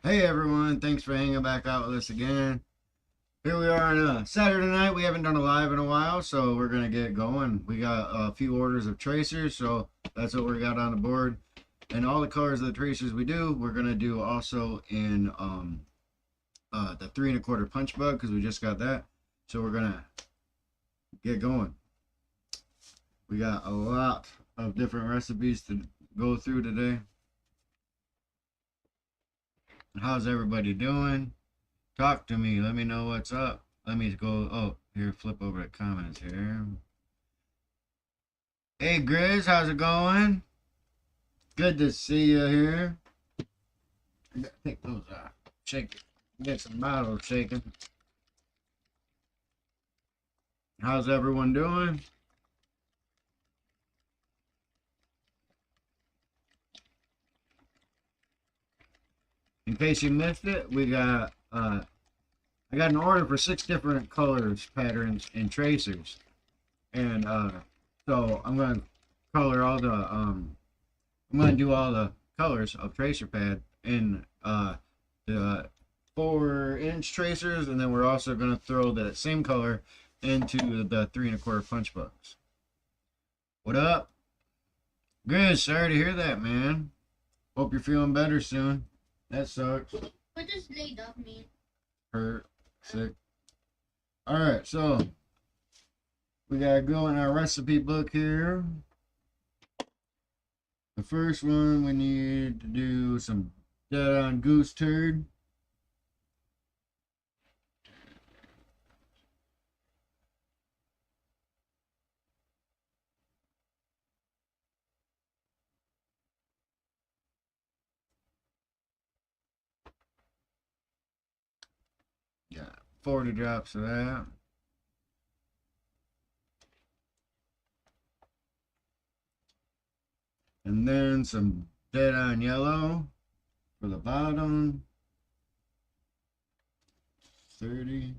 Hey everyone, thanks for hanging back out with us again. Here we are on a Saturday night. We haven't done a live in a while, so we're going to get going. We got a few orders of tracers, so that's what we got on the board. And all the colors of the tracers we do, we're going to do also in the 3 1/4 punch bug, because we just got that. So we're going to get going. We got a lot of different recipes to go through today. How's everybody doing? Talk to me. Let me know what's up. Let me go. Oh, here, flip over to comments here. Hey, Grizz, how's it going? Good to see you here. I gotta take those off. Shake it. Get some bottles shaking. How's everyone doing? In case you missed it, we got I got an order for 6 different colors, patterns, and tracers, and so I'm gonna color all the I'm gonna do all the colors of tracer pad in the 4-inch tracers, and then we're also gonna throw that same color into the 3 1/4 punch bugs. What up, Grizz? Sorry to hear that, man. Hope you're feeling better soon. That sucks. What does laid up mean? Hurt, sick. Alright, so we gotta go in our recipe book here. The first one, we need to do some dead on goose turd. Got 40 drops of that. And then some dead on yellow for the bottom. 30.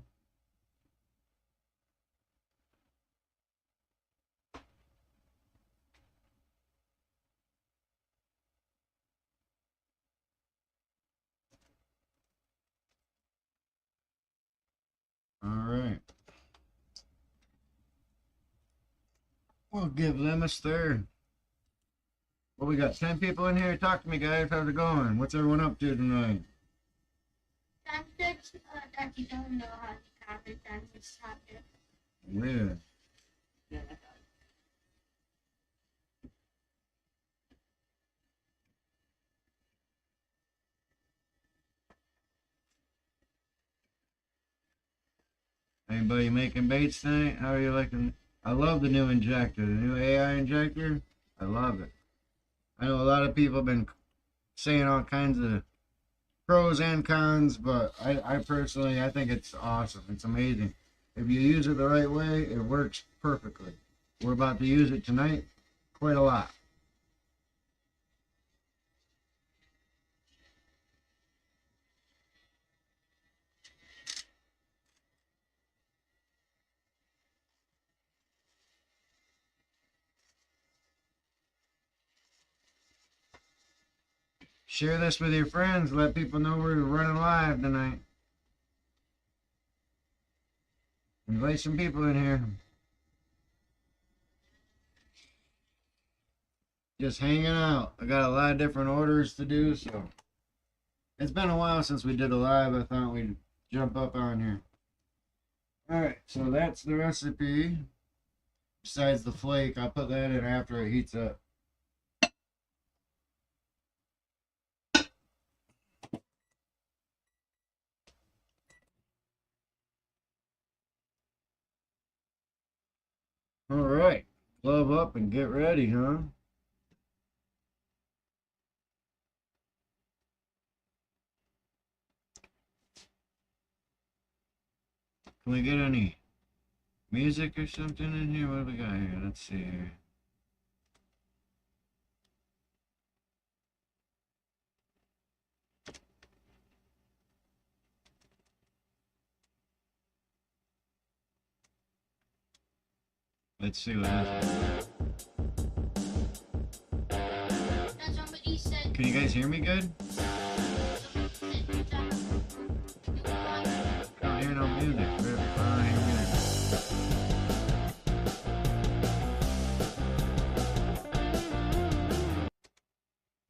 All right. We'll give them a stir. Well, we got 10 people in here. Talk to me, guys. How's it going? What's everyone up to tonight? That's that you don't know how to comment on this topic. Yeah. Anybody making baits tonight? How are you liking? I love the new injector, the new AI injector. I love it. I know a lot of people have been saying all kinds of pros and cons, but I personally, I think it's awesome. It's amazing. If you use it the right way, it works perfectly. We're about to use it tonight quite a lot. Share this with your friends. Let people know we're running live tonight. Invite some people in here. Just hanging out. I got a lot of different orders to do, so it's been a while since we did a live. I thought we'd jump up on here. Alright, so that's the recipe. Besides the flake, I'll put that in after it heats up. Alright, glove up and get ready, huh? Can we get any music or something in here? What do we got here? Let's see here. Let's see what happens. Can you guys hear me good?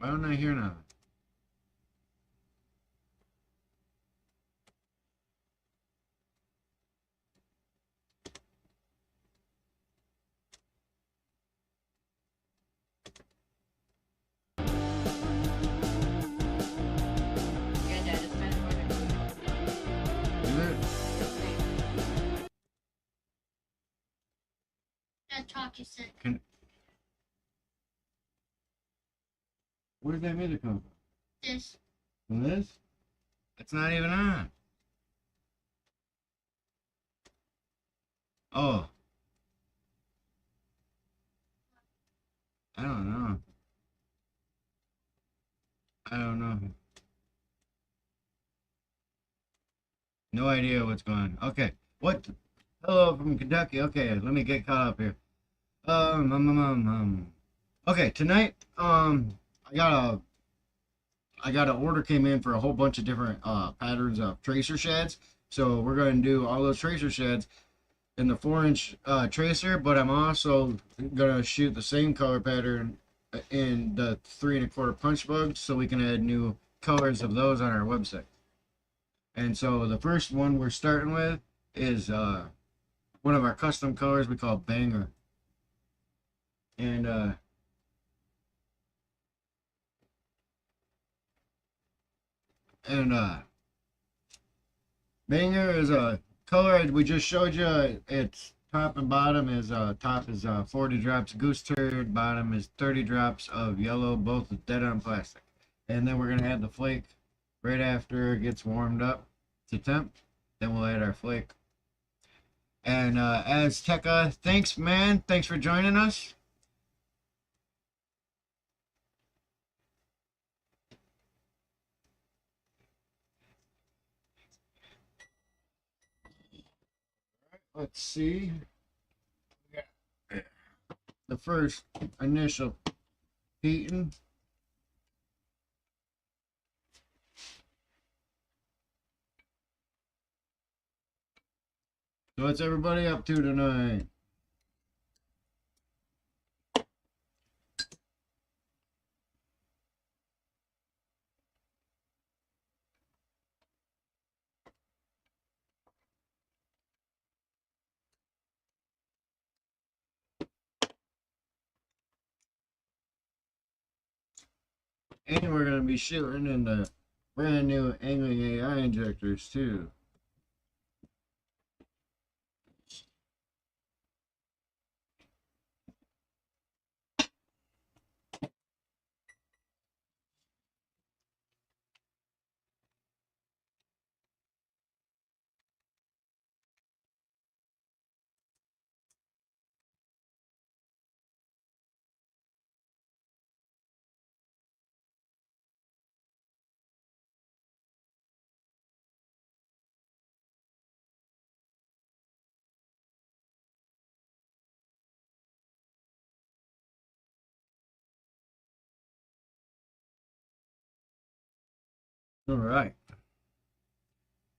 Why don't I hear now? Yeah, Dad, it's been Is it? That talk you said. Where did that music come from? This. From this? It's not even on. Oh. I don't know. I don't know. No idea what's going on. Okay. What? Hello from Kentucky. Okay, let me get caught up here. Okay, tonight, I got an order came in for a whole bunch of different patterns of tracer sheds. So we're going to do all those tracer sheds in the 4-inch tracer, but I'm also going to shoot the same color pattern in the 3 1/4 punch bug, so we can add new colors of those on our website. And so the first one we're starting with is one of our custom colors we call Banger. And Banger is a color we just showed you. Its top and bottom is top is 40 drops goose turd, bottom is 30 drops of yellow, both with dead on plastic. And then we're gonna add the flake right after it gets warmed up to temp. Then we'll add our flake. And Azteca, thanks man, thanks for joining us. Let's see. The first initial heating. So what's everybody up to tonight? And we're going to be shooting in the brand new angling AI injectors too. All right.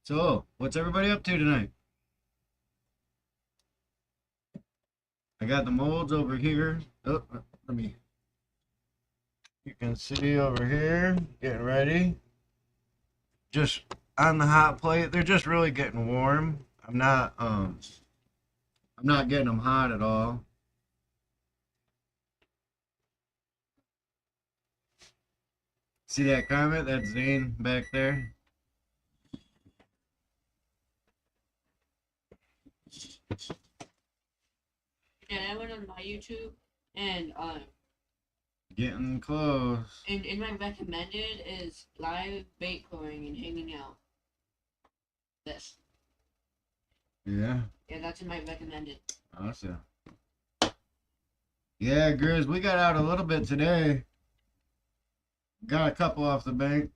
So, what's everybody up to tonight? I got the molds over here. Oh, let me. You can see over here, getting ready. Just on the hot plate. They're just really getting warm. I'm not getting them hot at all. See that comment? That's Zane back there. Yeah, I went on my YouTube and Getting close. and in my recommended is live bait pouring and hanging out. This. Yeah. Yeah, that's in my recommended. Awesome. Yeah, Grizz, we got out a little bit today. Got a couple off the bank.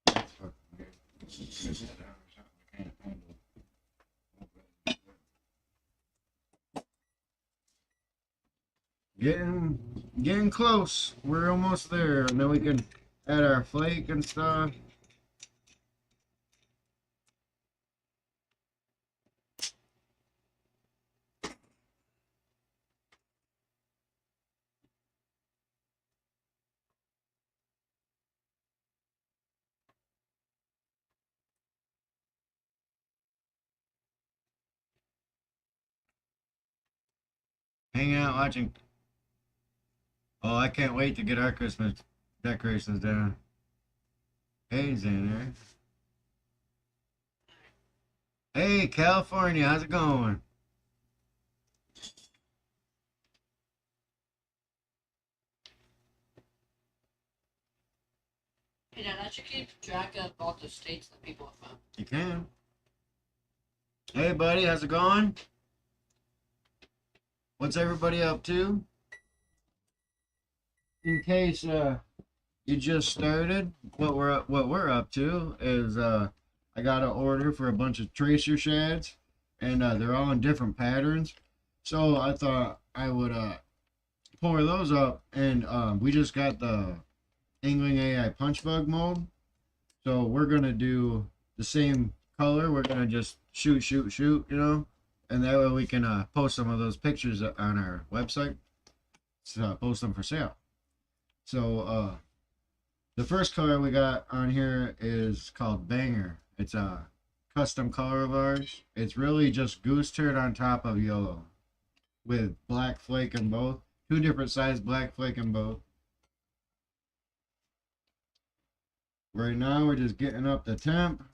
That's fucking good. Getting close. We're almost there. And then we can add our flake and stuff. hanging out watching. Oh, I can't wait to get our Christmas decorations down. Hey, Xander. Hey, California, how's it going? Hey, Dad, I should keep track of all the states that people have found. You can. Hey, buddy, how's it going? What's everybody up to? In case you just started, what we're up to is I got an order for a bunch of tracer shads, and they're all in different patterns. So I thought I would pour those up, and we just got the Angling AI punch bug mold. So we're gonna do the same color. We're gonna just shoot, you know, and that way we can post some of those pictures on our website. So post them for sale. So the first color we got on here is called Banger. It's a custom color of ours. It's really just goose turd on top of yellow with black flake in both. Two different size black flake in both. Right now we're just getting up the temp.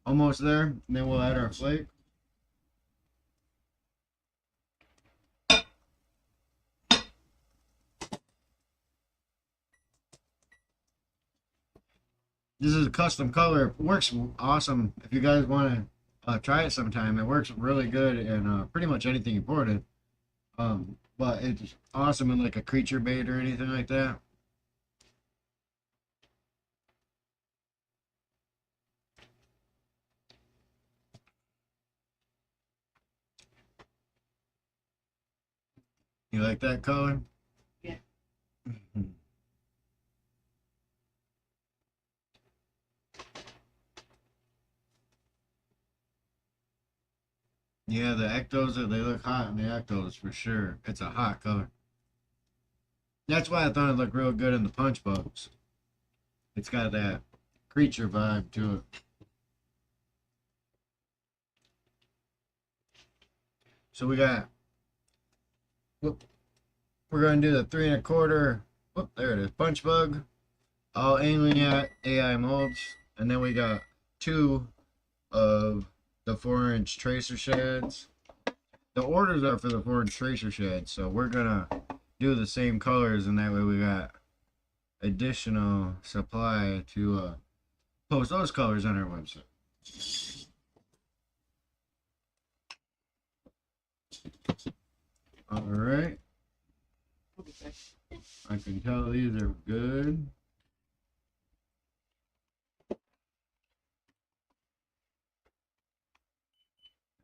Almost there. And then we'll add our flake. This is a custom color. It works awesome. If you guys want to try it sometime, it works really good in pretty much anything you poured it. But it's awesome in like a creature bait or anything like that. You like that color? Yeah. Yeah, the ectos, they look hot in the ectos for sure. It's a hot color. That's why I thought it looked real good in the punch bugs. It's got that creature vibe to it. So we got, whoop, we're going to do the 3 1/4, whoop, there it is, punch bug, all Angling AI molds, and then we got 2 of the 4-inch tracer shads. The orders are for the 4-inch tracer shads, so we're gonna do the same colors, and that way we got additional supply to post those colors on our website. All right, I can tell these are good.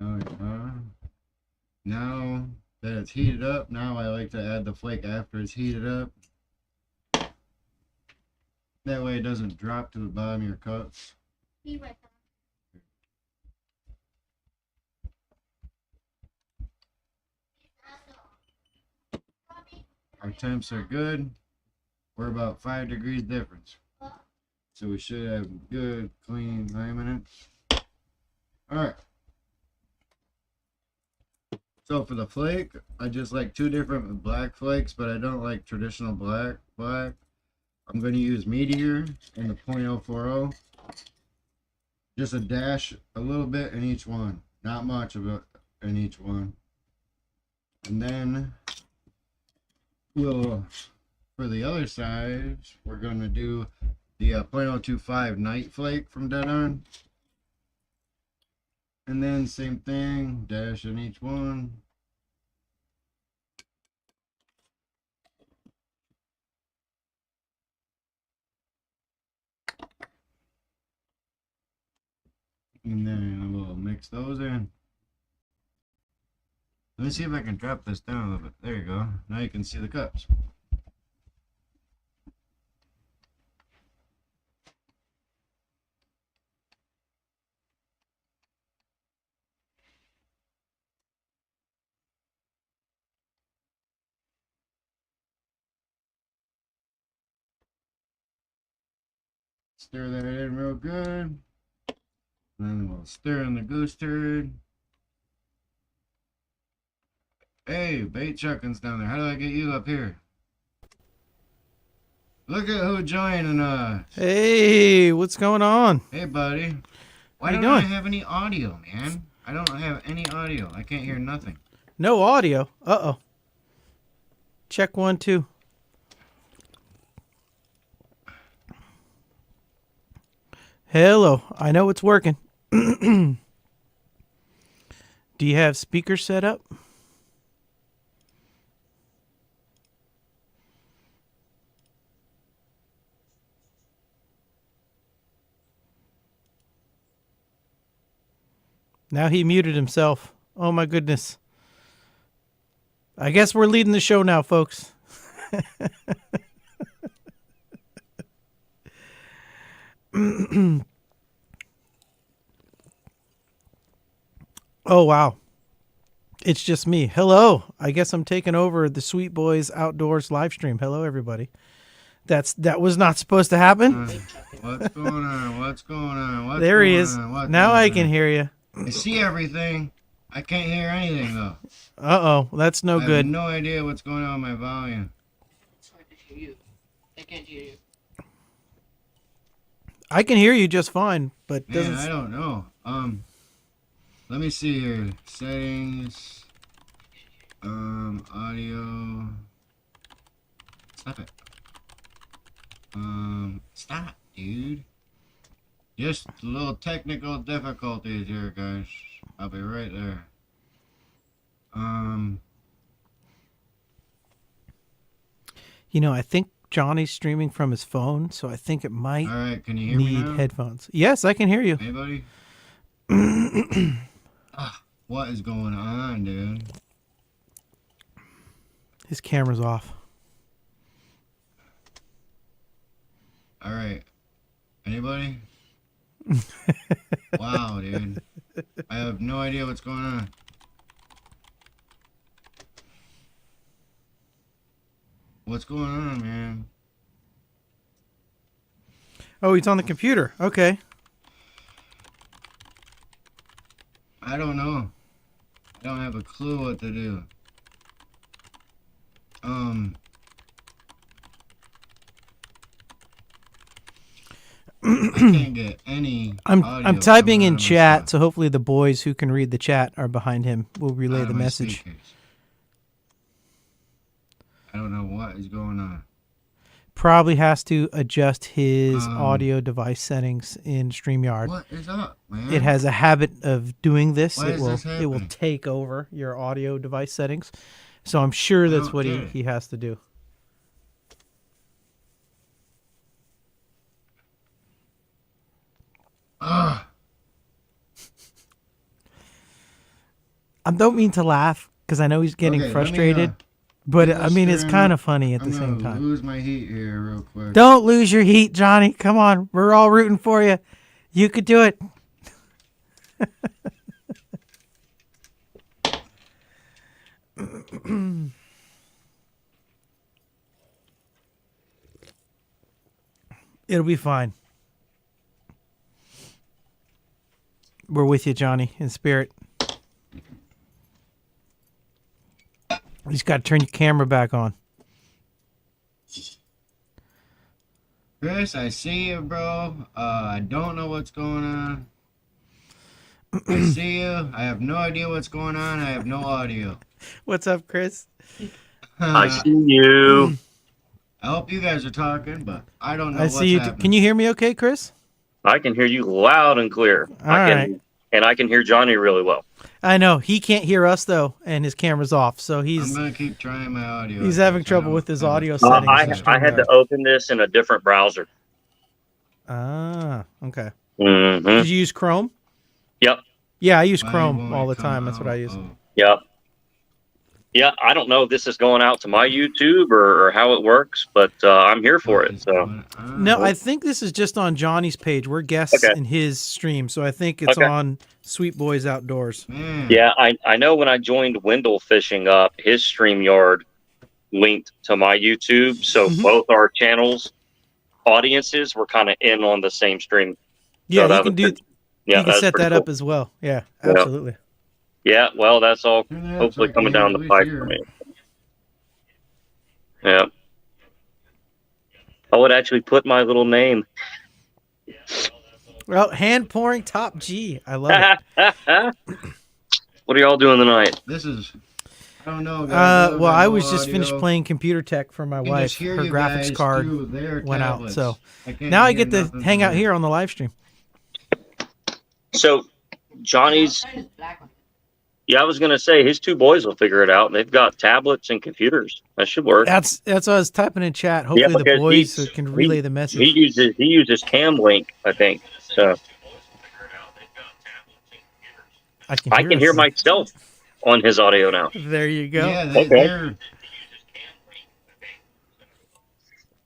Oh yeah. Now that it's heated up, now I like to add the flake after it's heated up. That way it doesn't drop to the bottom of your cups. Be right back. Our temps are good. We're about 5 degrees difference. So we should have good, clean laminates. Alright. So for the flake, I just like 2 different black flakes, but I don't like traditional black. I'm going to use Meteor in the .040. Just a dash, a little bit in each one. Not much of it in each one. And then we'll, for the other side, we're going to do the .025 Night Flake from Dead On. And then same thing, dash in each one. And then we'll mix those in. Let me see if I can drop this down a little bit. There you go. Now you can see the cups. Stir that in real good. Then we'll stir in the goose turd. Hey, bait chucking's down there. How do I get you up here? Look at who joining us. Hey, what's going on? Hey, buddy. Why How you don't I doing? have any audio, man? I don't have any audio. I can't hear nothing. No audio. Uh-oh. Check 1, 2. Hello. I know it's working. Do you have speakers set up? Now he muted himself. Oh my goodness. I guess we're leading the show now, folks. Oh wow. It's just me. Hello. I guess I'm taking over the Sweet Boys Outdoors live stream. Hello everybody. That was not supposed to happen. What's going on? What's going on? What's There he going is. on? What's Now going I can on? hear you. I see everything. I can't hear anything though. Uh-oh. That's no I good. have no idea what's going on with my volume. It's hard to hear you. I can't hear you. I can hear you just fine, but Man, doesn't I don't know. Let me see here. Settings. Audio. Stop it. Stop, dude. Just a little technical difficulties here, guys. I'll be right there. I think Johnny's streaming from his phone, so I think it might All right, can you hear me need now? headphones. Yes, I can hear you. Anybody? What is going on, dude? His camera's off. All right. Anybody? Wow, dude. I have no idea what's going on. What's going on, man? Oh, he's on the computer. Okay. I don't know. I don't have a clue what to do. I can't get any I'm audio typing coming in out of my chat, stuff. so hopefully the boys who can read the chat are behind him. Will relay Out the of my message. speakers. I don't know what is going on. Probably has to adjust his Um, audio device settings in StreamYard. What is up, man? It has a habit of doing this. Why is this It will happening? take over your audio device settings. So I'm sure that's don't what get it. he has to do. Ugh. I don't mean to laugh because I know he's getting Okay, frustrated, let me, but get I this mean it's straight. kind of funny at I'm the same gonna time. lose my heat here real quick. Don't lose your heat, Johnny. Come on, we're all rooting for you. You could do it. It'll be fine. We're with you, Johnny, in spirit. You just got to turn your camera back on. Chris, I see you, bro. I don't know what's going on. I see you. I have no idea what's going on. I have no audio. What's up, Chris? I see you. I hope you guys are talking, but I don't know I what's see you. happening. Can you hear me okay, Chris? I can hear you loud and clear. All And I can hear Johnny really well. I know. He can't hear us, though, and his camera's off. So I'm he's gonna keep trying my audio. he's I having guess. I trouble don't with his have a- audio settings. I in had to StreamYard. open this in a different browser. Ah, okay. Mm-hmm. Did you use Chrome? Yep. Yeah, I use Why Chrome won't all it the come time. That's what I out? use. Oh. Yep. Yeah, I don't know if this is going out to my YouTube or how it works, but I'm here for What it. is So going on? No, I think this is just on Johnny's page. We're guests Okay. in his stream, so I think it's Okay. on Sweet Boys Outdoors. Man. yeah, I know when I joined Wendell Fishing Up, his StreamYard linked to my YouTube, so Mhm. both our channels audiences were kind of in on the same stream. Yeah, that you can was do. pretty- yeah, you can that's set pretty that cool. up as well. Yeah, Yeah. absolutely. Yeah, well, that's all Yeah, hopefully it's coming like down the this pipe year. for me. Yeah. I would actually put my little name. Well, hand pouring top G. I love it. What are y'all doing tonight? This is, I don't know, guys. Well, I no was just finished audio. playing computer tech for my I can just wife. hear Her you graphics guys card through their went out, tablets. so can't now I hear get to nothing hang from out it. here on the live stream. So, Johnny's, Outside is black on it. yeah, I was going to say his two boys will figure it out. They've got tablets and computers. That should work. That's what I was typing in chat. Yeah, Hopefully the because boys can relay the message. He uses Cam Link, I think. So I I can hear us. myself on his audio now. There you go. Yeah, Okay. they're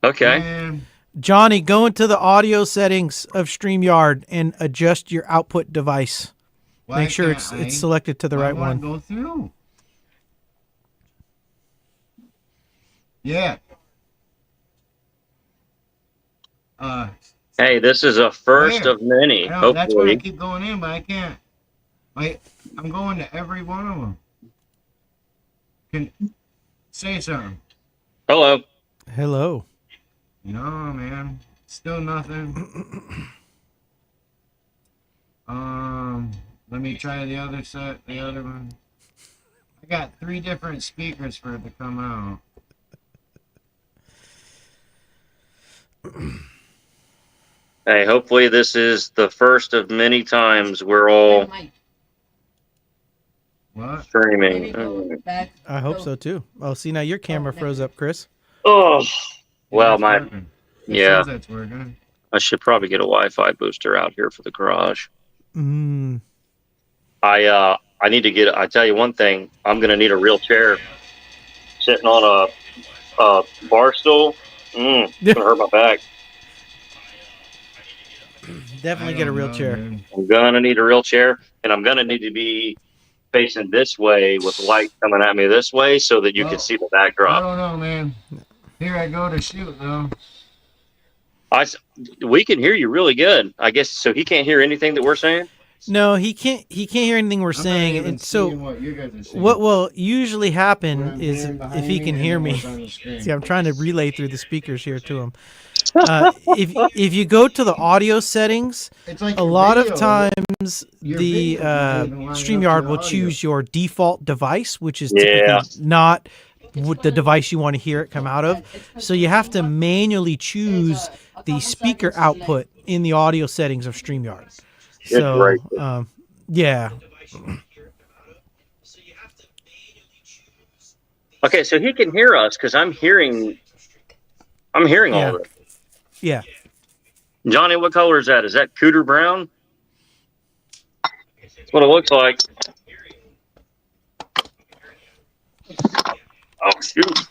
Okay. man, Johnny, go into the audio settings of StreamYard and adjust your output device. why Make sure can't it's selected to the I right wanna one. Go through. Yeah. Hey, this is a first Where? of many. I know, that's why I Hopefully. keep going in, but I can't. I'm going to every one of them. Can say something. Hello. Hello. No, man. Still nothing. Let me try the other set. The other one. I got 3 different speakers for it to come out. Hey, hopefully this is the first of many times we're all Mike, What? streaming. maybe go back. I hope so too. Oh, see, now your camera froze up, Chris. Oh, Yeah, well, it's my working. It yeah. says that's working. I should probably get a Wi-Fi booster out here for the garage. Mm. I need to get. I tell you one thing. I'm gonna need a real chair. Sitting on a bar stool. It's gonna hurt my back. Definitely I get a don't real know, chair. dude. I'm gonna need a real chair, and I'm gonna need to be facing this way with light coming at me this way, so that you Well, can see the I backdrop. don't know, man. Here I go to shoot, though. We can hear you really good. I guess so. He can't hear anything that we're saying. No, he can't. He can't hear anything we're I'm not saying. even And so, seeing what you guys are seeing. what will usually What happen I'm is hearing if behind he can and hear then me. what's on the screen. See, I'm trying to relay through the speakers here to him. If you go to the audio settings, It's like a your lot of video. times Your the video doesn't even line up to StreamYard the will audio. choose your default device, which is Yeah. typically not with the device you want to hear it come out of. So you have to manually choose the speaker output in the audio settings of StreamYard. Good So, gracious. yeah. Okay, so he can hear us because I'm hearing all of it. Yeah. Johnny, what color is that? Is that cooter brown? That's what it looks like. Oh shoot!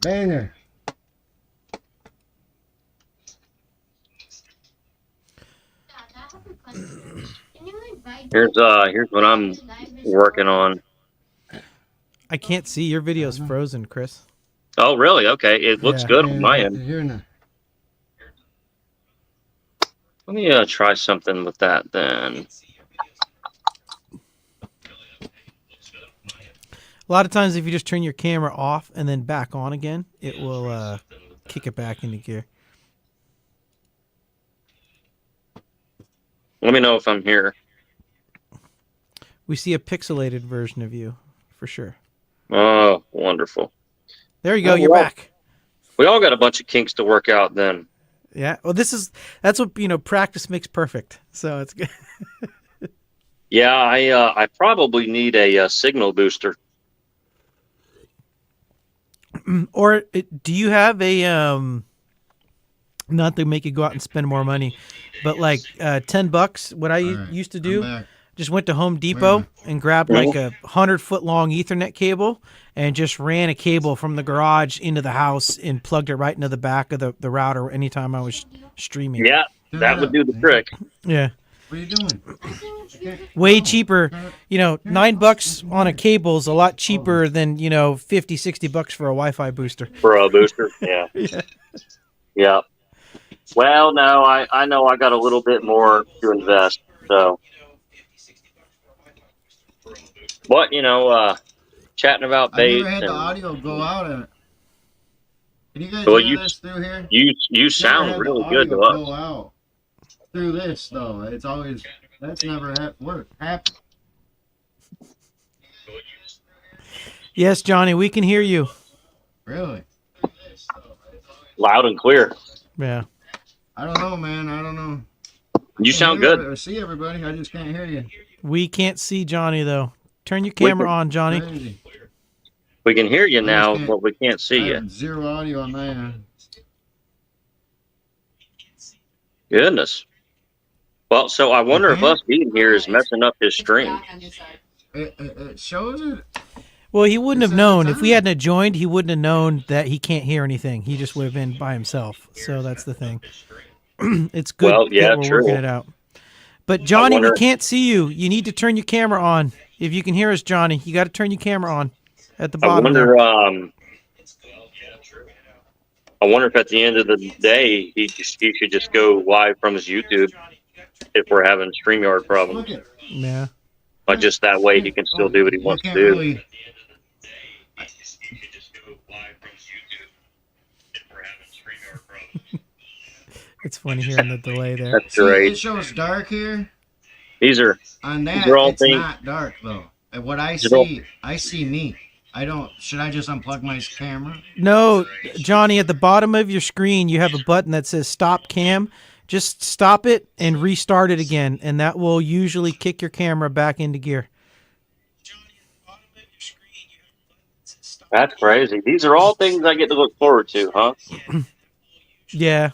Banger. Here's what I'm working on. I can't see. Your video's frozen, Chris. Oh really? Okay, it looks Yeah. good on my end. You're not. Let me try something with that then. A lot of times, if you just turn your camera off and then back on again, it will kick it back into gear. Let me know if I'm here. We see a pixelated version of you, for sure. Oh, wonderful. There you go. Oh, You're well. back. We all got a bunch of kinks to work out then. Yeah. Well, that's what practice makes perfect. So it's good. Yeah, I probably need a signal booster. Or do you have a not to make you go out and spend more money, but like $10? What I All right, used to I'm do, back. just went to Home Depot and grabbed like a 100-foot long Ethernet cable and just ran a cable from the garage into the house and plugged it right into the back of the router anytime I was streaming. Yeah, that would do the trick. Yeah. What are you doing? Way cheaper. $9 on a cable is a lot cheaper than, $50-$60 for a Wi-Fi booster. For a booster, yeah. Yeah. Yeah. Well, no, I know I got a little bit more to invest. So, but chatting about I never baits had the and audio go out. Can you guys well, hear this through here? you Never sound had the really good audio to go us. out through this though. It's always that's never happened. Yes, Johnny, we can hear you. Really? Loud and clear. Yeah. I don't know, man. I don't know. You I sound hear good. or see everybody. I just can't hear you. We can't see Johnny though. Turn your camera on, Johnny. Crazy. We can hear you I just now, can't- but we can't I see you. have zero audio on my end. Goodness. Well, so I wonder if can't? us being here is messing up his It's stream. black on your side. It shows it. Well, he wouldn't It have says known. it's If we on. hadn't have joined, he wouldn't have known that he can't hear anything. He just would have been by himself. So that's the thing. It's good Well, yeah, that we're working true. it out. But Johnny, we wonder- can't see you. You need to turn your camera on. If you can hear us, Johnny, you got to turn your camera on at the I bottom wonder. there. I wonder if at the end of the day he should just go live from his YouTube if we're having StreamYard problems. Look at. Yeah. But just that way he can still do what he wants to You do. can't really. It's funny hearing the delay there. That's See, great. it shows dark here. These are On that, are all it's things- not dark though. And what I These are all- see, I see me. I don't. Should I just unplug my camera? No, Johnny, at the bottom of your screen, you have a button that says stop cam. Just stop it and restart it again, and that will usually kick your camera back into gear. that's crazy. These are all things I get to look forward to, huh? Yeah.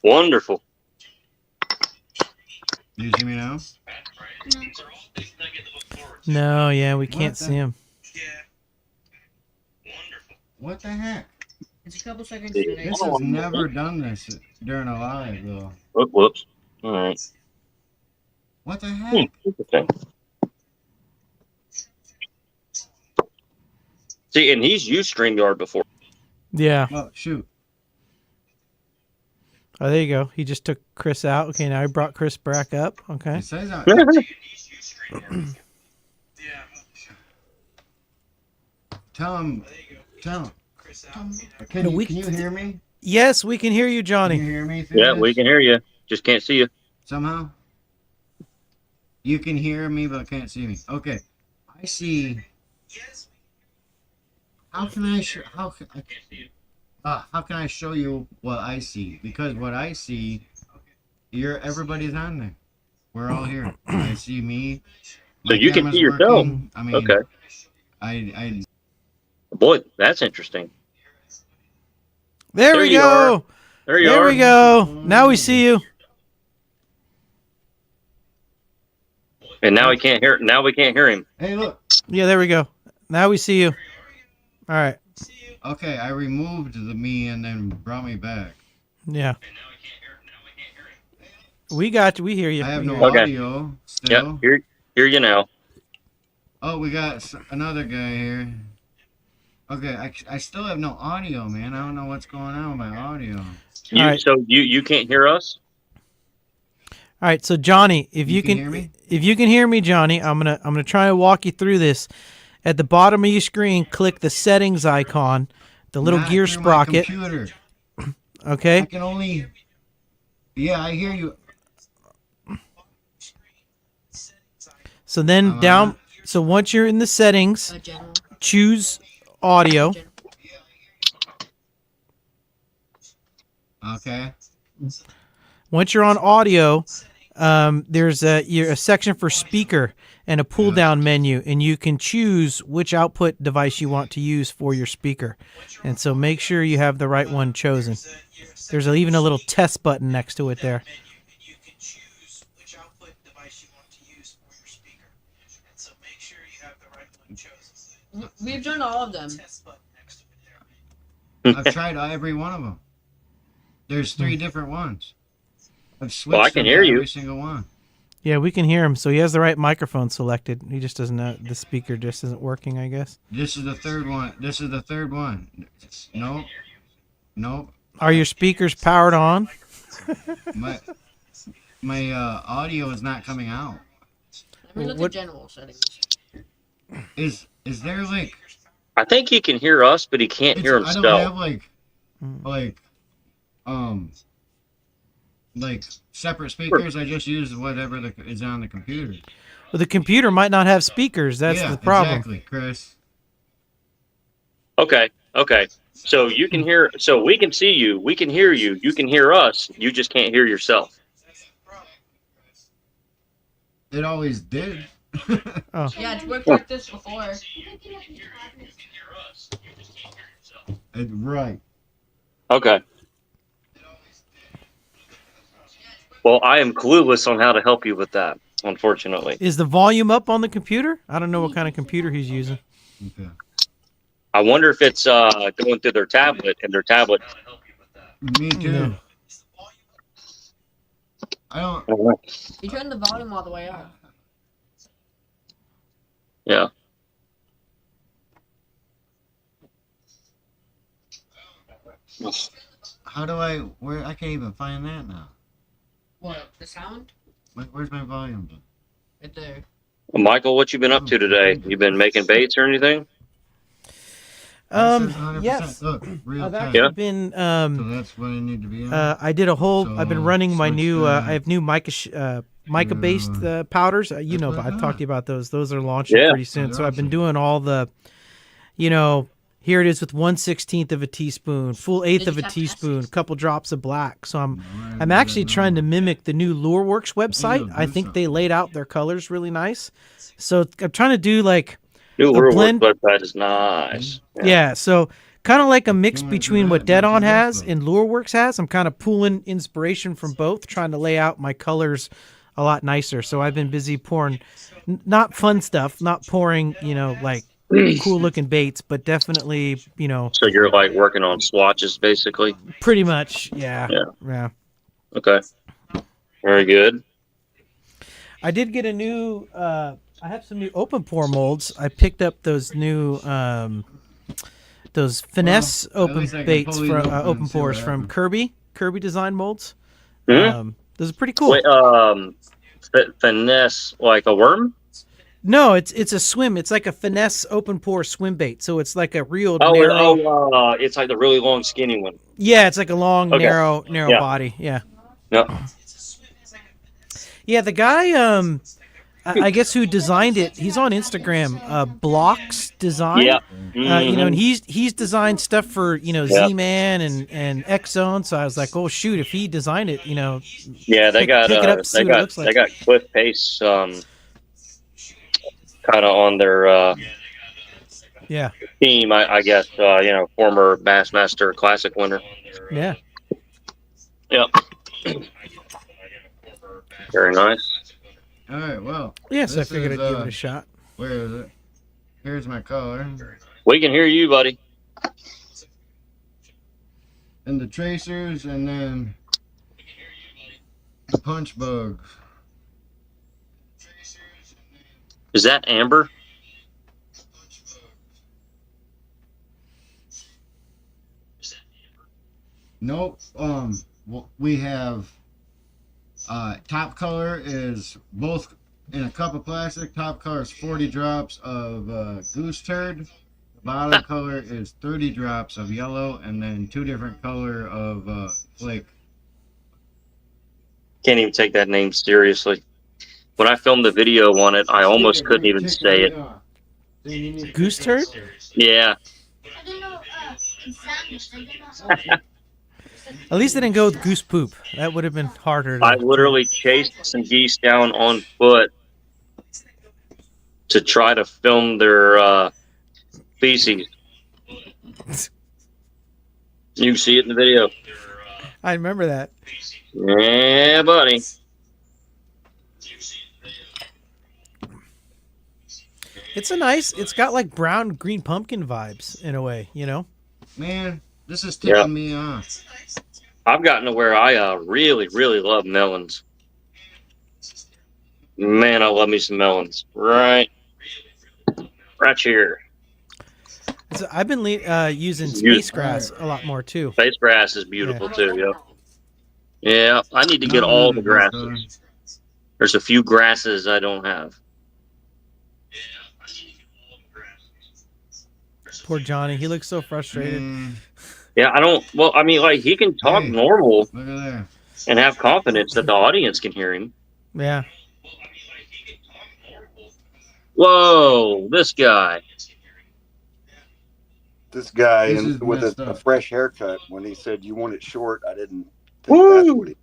Wonderful. You see me now? No, yeah, we What can't the- see him. What the heck? It's a couple seconds Yeah. delay. This has never done this during a live though. Oh, whoops. All right. What the heck? Interesting. See, and he's used StreamYard before. Yeah. Oh shoot! Oh, there you go. He just took Chris out. Okay, now he brought Chris back up. Okay. It says on. Tell him. Tell him. Can No, you, we- can you hear me? Yes, we can hear you, Can Johnny. you hear me? Through Yeah, this? we can hear you. Just can't see you. Somehow. You can hear me, but can't see me. Okay. I see. How can I show? How can I show you what I see? Because what I see, everybody's on there. We're all here. I see me. So My you can camera's see yourself. working. I mean, Okay. I Boy, that's interesting. There There we you go. There you There are. we go. Now we see you. And now we can't hear. Now we can't hear him. hey look. Yeah, there we go. Now we see you. All right. Okay, I removed the me and then brought me back. Yeah. We got you. We hear you. I have We no hear you. Okay. audio still. Yep. Hear you now. Oh, we got another guy here. Okay, I still have no audio, man. I don't know what's going on with my audio. You, right. So you can't hear us? All right, so Johnny, if You you can can hear me? if you can hear me, Johnny, I'm gonna try to walk you through this. At the bottom of your screen, click the settings icon, the little Not gear through my sprocket. computer. I Okay. can only. Yeah, I hear you. So then I'm down. on. So once you're in the settings, General. choose audio. Okay. Once you're on audio, there's a section for speaker and a pull down menu, and you can choose which output device you want to use for your speaker. And so make sure you have the right one chosen. There's even a little test button next to it there. We've done all of them. I've tried every one of them. There's 3 different ones. I've switched Well, I can them hear to you. every single one. Yeah, we can hear him. So he has the right microphone selected. He just doesn't know. The speaker just isn't working, I guess. This is the third one. This is the third one. Nope. Nope. Are your speakers powered on? My audio is not coming out. Let me look What- at general settings. Is there like I think he can hear us, but he can't hear I don't himself. have like separate speakers. I just use whatever is on the computer. Well, the computer might not have speakers. That's yeah, the problem. Exactly, Chris. Okay. So you can hear. So we can see you. We can hear you. You can hear us. You just can't hear yourself. It always did. Oh. Yeah, it's worked like this before. Right. Okay. Well, I am clueless on how to help you with that, unfortunately. Is the volume up on the computer? I don't know what kind of computer he's using. Okay. I wonder if it's going through their tablet, and their tablet. Me too. No. I don't. You turn the volume all the way up. Yeah. How do where I can't even find that now. What? The sound? Where's my volume? Right there. Michael, what you been up to today? You been making baits or anything? Yes. Look, real I've time. actually Yeah. been. So that's what I need to be in. I did a whole. I've been So, running my switch new. that. I have new mica-based powders. You know, what I I've talked thought. to you about those. Those are launching Yeah. pretty soon. They're So I've been awesome. doing all the. Here it is with 1/16 of a teaspoon, full eighth Did of you a tap teaspoon, S? couple drops of black. So I'm Right, actually right, trying to right. mimic the new LureWorks website. do I think they something. laid out their colors really nice. So I'm trying to do like New a LureWorks blend. website is nice. Yeah, so kind of like a mix You wanna do between that? what Let's Dead do On that, has though. and LureWorks has. I'm kind of pulling inspiration from both, trying to lay out my colors a lot nicer. So I've been busy pouring, not fun stuff, not pouring, like cool looking baits, but definitely, So you're like working on swatches, basically. pretty much, yeah. Okay. Very good. I did get a new. I have some new open pour molds. I picked up those new. Those finesse Well, at open least I can baits pull these from open and open see what pours from happens. Kirby design molds. Mhm. Those are pretty cool. Wait, finesse like a worm? No, it's a swim. It's like a finesse open pour swim bait. So it's like a real Oh, narrow. it's like the really long, skinny one. Yeah, it's like a long, Okay. narrow Yeah. body. Yeah. Yep. Yeah, the guy, I guess who designed it, he's on Instagram, Blocks Design. Yeah. And he's designed stuff for, Yeah. Z-Man and X-Zone. So I was like, oh shoot, if he designed it, Yeah, they pick got it up, see they what it got looks like. they got Cliff Pace kind of on their Yeah. team. I guess former Bassmaster Classic winner. Yeah. Yep. Very nice. All right. Well, Yeah, so I This figured is, I'd give it a shot. where is it? Here's my color We can hear you, buddy. and the tracers, and then the punch bugs. Is that amber? Nope. We have top color is both in a cup of plastic. Top color is 40 drops of goose turd. The bottom color is 30 drops of yellow, and then 2 different color of flake. Can't even take that name seriously. When I filmed the video on it, I almost couldn't even say it. Goose turd? Yeah. I don't know, sandwich, I don't know. At least they didn't go with goose poop. That would have been harder. I literally chased some geese down on foot to try to film their feces. You can see it in the video. I remember that. Yeah, buddy. It's got like brown green pumpkin vibes in a way, Man, this is tipping Yeah. me off. I've gotten to where I really, really love melons. Man, I love me some melons. Right here. So I've been using space grass a lot more too. Space grass is beautiful too. Yep. Yeah, I need to get Not all really the good, grasses. There's a few grasses I don't have. Poor Johnny, he looks so frustrated. Yeah, I don't. Well, I mean, like he can talk Hey, normal look at there. and have confidence that the audience can hear him. Yeah. Whoa, this guy. This guy This is with messed a up. fresh haircut, when he said you want it short, I didn't think that's what he.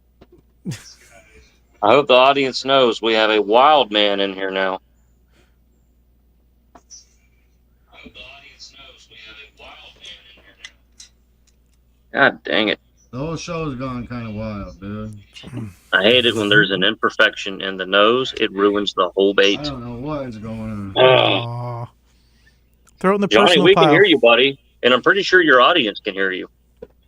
I hope the audience knows we have a wild man in here now. God dang it. The whole show's gone kind of wild, dude. I hate it when there's an imperfection in the nose. It ruins the whole I bait. don't know what is going on. Aw. Throw it in the Johnny, personal we pile. can hear you, buddy. And I'm pretty sure your audience can hear you.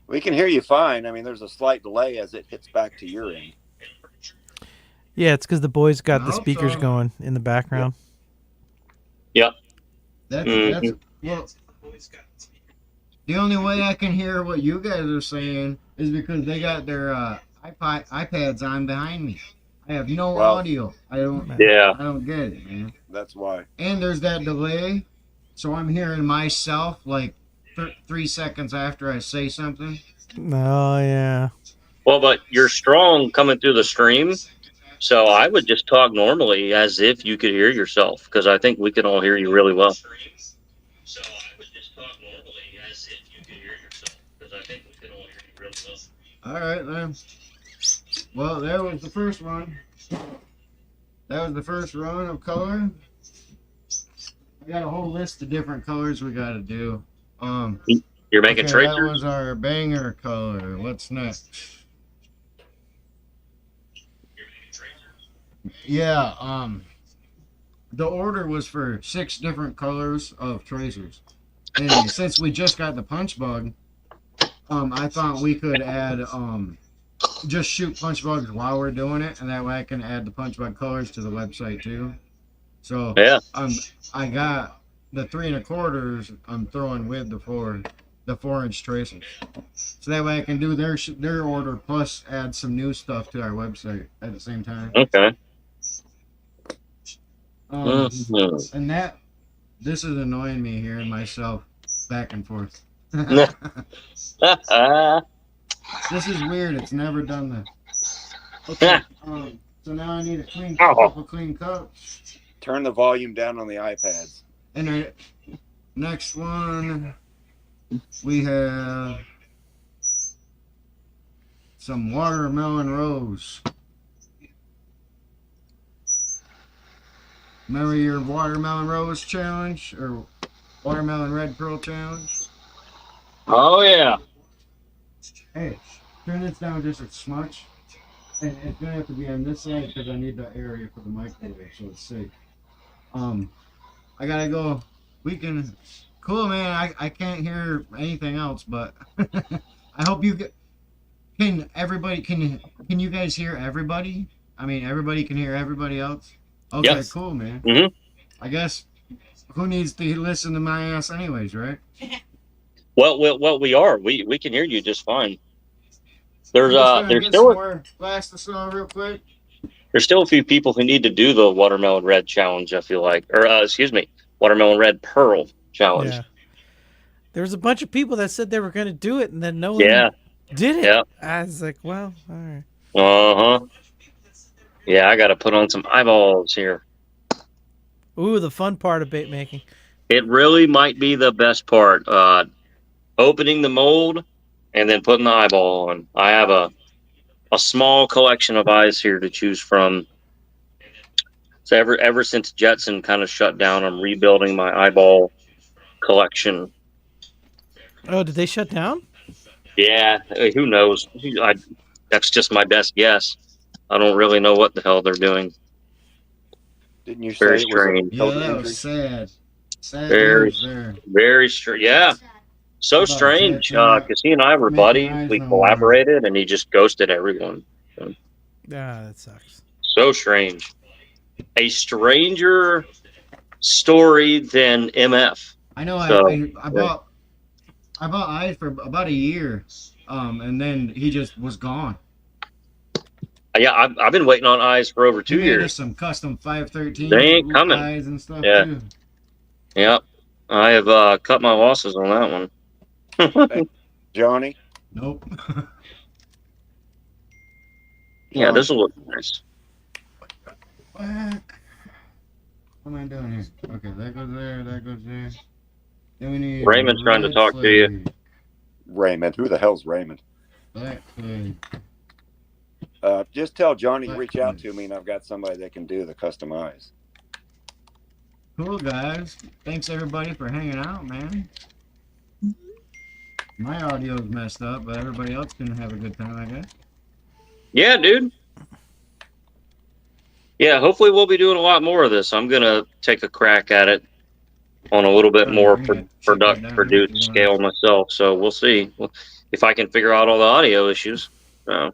We can hear you fine. I mean, there's a slight delay as it hits back to your end. Yeah, it's because the boys got I the hope speakers so. going in the background. Yep. That's Mhm. well. The only way I can hear what you guys are saying is because they got their iPads on behind me. I have no Well, audio. I don't get it, man. That's why. And there's that delay, so I'm hearing myself like 3 seconds after I say something. Oh, yeah. Well, but you're strong coming through the stream. So I would just talk normally as if you could hear yourself, because I think we can all hear you really well. All right, then. Well, there was the first one. That was the first run of color. I got a whole list of different colors we got to do. You're making That tracers? was our banger color. What's next? Yeah, the order was for 6 different colors of tracers. And since we just got the punch bug, I thought we could add, just shoot punch bugs while we're doing it, and that way I can add the punch bug colors to the website too. So, Yeah. I got the 3 1/4s I'm throwing with the 4-inch tracers. So that way I can do their order plus add some new stuff to our website at the same time. Okay. And this is annoying me hearing myself back and forth. This is weird. It's never done this. Okay. So now I need a couple clean cups. Turn the volume down on the iPads. And the next one, we have some watermelon rose. Remember your watermelon rose challenge or watermelon red pearl challenge? Oh, yeah. Hey, turn this down just a smudge. And it's gonna have to be on this side because I need the area for the microwave so it's safe. I gotta go. We can. Cool, man. I can't hear anything else, but I hope you get. Can everybody? Can you guys hear everybody? I mean, everybody can hear everybody else. Okay, Yes. cool, man. Mhm. I guess who needs to listen to my ass anyways, right? Well, we are. We can hear you just fine. I'm just gonna There's get still some more glass to sell real quick. There's still a few people who need to do the watermelon red challenge, I feel like. Or, excuse me, watermelon red pearl challenge. Yeah. There was a bunch of people that said they were going to do it, and then no one did it. Yeah. I was like, well, all right. Uh-huh. Yeah, I got to put on some eyeballs here. Ooh, the fun part of bait making. It really might be the best part. Opening the mold and then putting the eyeball on. I have a small collection of eyes here to choose from. So ever since Jetson kind of shut down, I'm rebuilding my eyeball collection. Oh, did they shut down? Yeah, who knows? That's just my best guess. I don't really know what the hell they're doing. Didn't you Very say it was strange. a Yeah, total that injury? was sad. Sad Very, news there. very strange. Yeah, so About strange. Jetson Because he and I were making buddies. eyes We on collaborated, and he just ghosted everyone. Ah, that sucks. So strange. A stranger story than MF. I know. So, I bought eyes for about a year, and then he just was gone. yeah, I've been waiting on eyes for over He 2 made us years. some custom They ain't 513 coming. eyes and stuff Yeah. too. Yep. I have cut my losses on that one. Hey, Johnny. Nope. Yeah, this will look nice. Whack. What am I doing here? Okay, that goes there. That goes there. Then we need Raymond's trying to red talk to you. slate, Raymond. Who the hell's Raymond? black clay. Just tell Johnny to reach out to me, and I've got somebody that can do the custom eyes. Cool, guys. Thanks everybody for hanging out, man. My audio's messed up, but everybody else can have a good time, I guess. Yeah, dude. Yeah, hopefully we'll be doing a lot more of this. I'm gonna take a crack at it on a little bit more produced scale myself. So we'll see if I can figure out all the audio issues. So.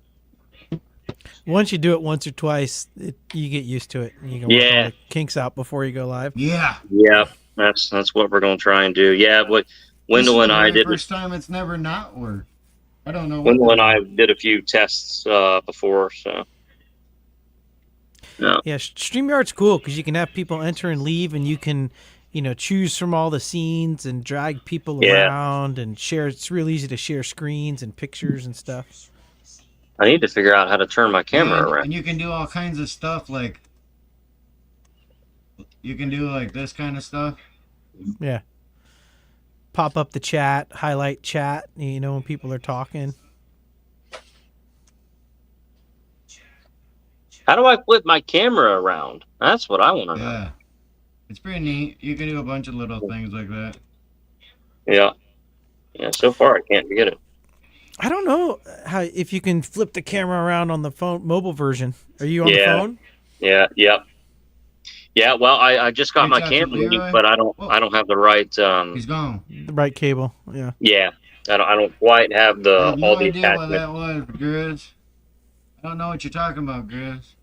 Once you do it once or twice, you get used to it. You can work all the kinks out before you go live. Yeah. Yeah, that's what we're gonna try and do. Yeah, what Wendell and I did. First time it's never not worked. I don't know. Wendell and I did a few tests before, so. Yeah, StreamYard's cool because you can have people enter and leave, and you can, choose from all the scenes and drag people around and share. It's real easy to share screens and pictures and stuff. I need to figure out how to turn my camera around. And you can do all kinds of stuff, like you can do like this kind of stuff. Yeah. Pop up the chat, highlight chat, when people are talking. How do I flip my camera around? That's what I want to know. Yeah. It's pretty neat. You can do a bunch of little things like that. Yeah. Yeah, so far I can't get it. I don't know if you can flip the camera around on the phone mobile version. Are you on the phone? Yeah, yep. Yeah, well, I just got my camera, but I don't have the right He's gone. The right cable. Yeah. Yeah. I don't quite have the I have all no the idea what attachments. that was, Grizz. I don't know what you're talking about, Grizz.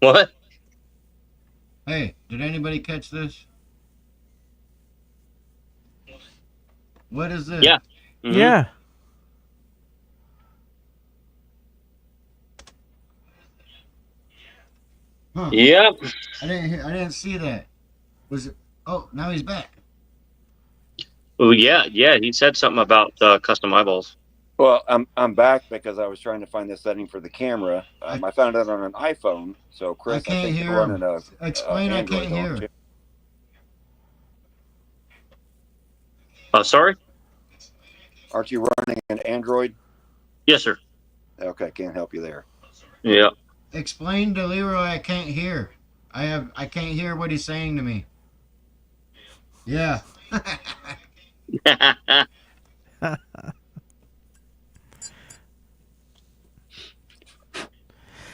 What? Hey, did anybody catch this? What is this? Yeah. Mm-hmm. Yeah. Huh. Yep. I didn't see that. Was it? Oh, now he's back. Oh yeah. He said something about custom eyeballs. Well, I'm back because I was trying to find the setting for the camera. I found it on an iPhone. So Chris, I can't hear him. Explain. I can't hear. Sorry. Aren't you running an Android? Yes, sir. Okay, can't help you there. Yeah. Explain to Leroy I can't hear. I can't hear what he's saying to me. Yeah.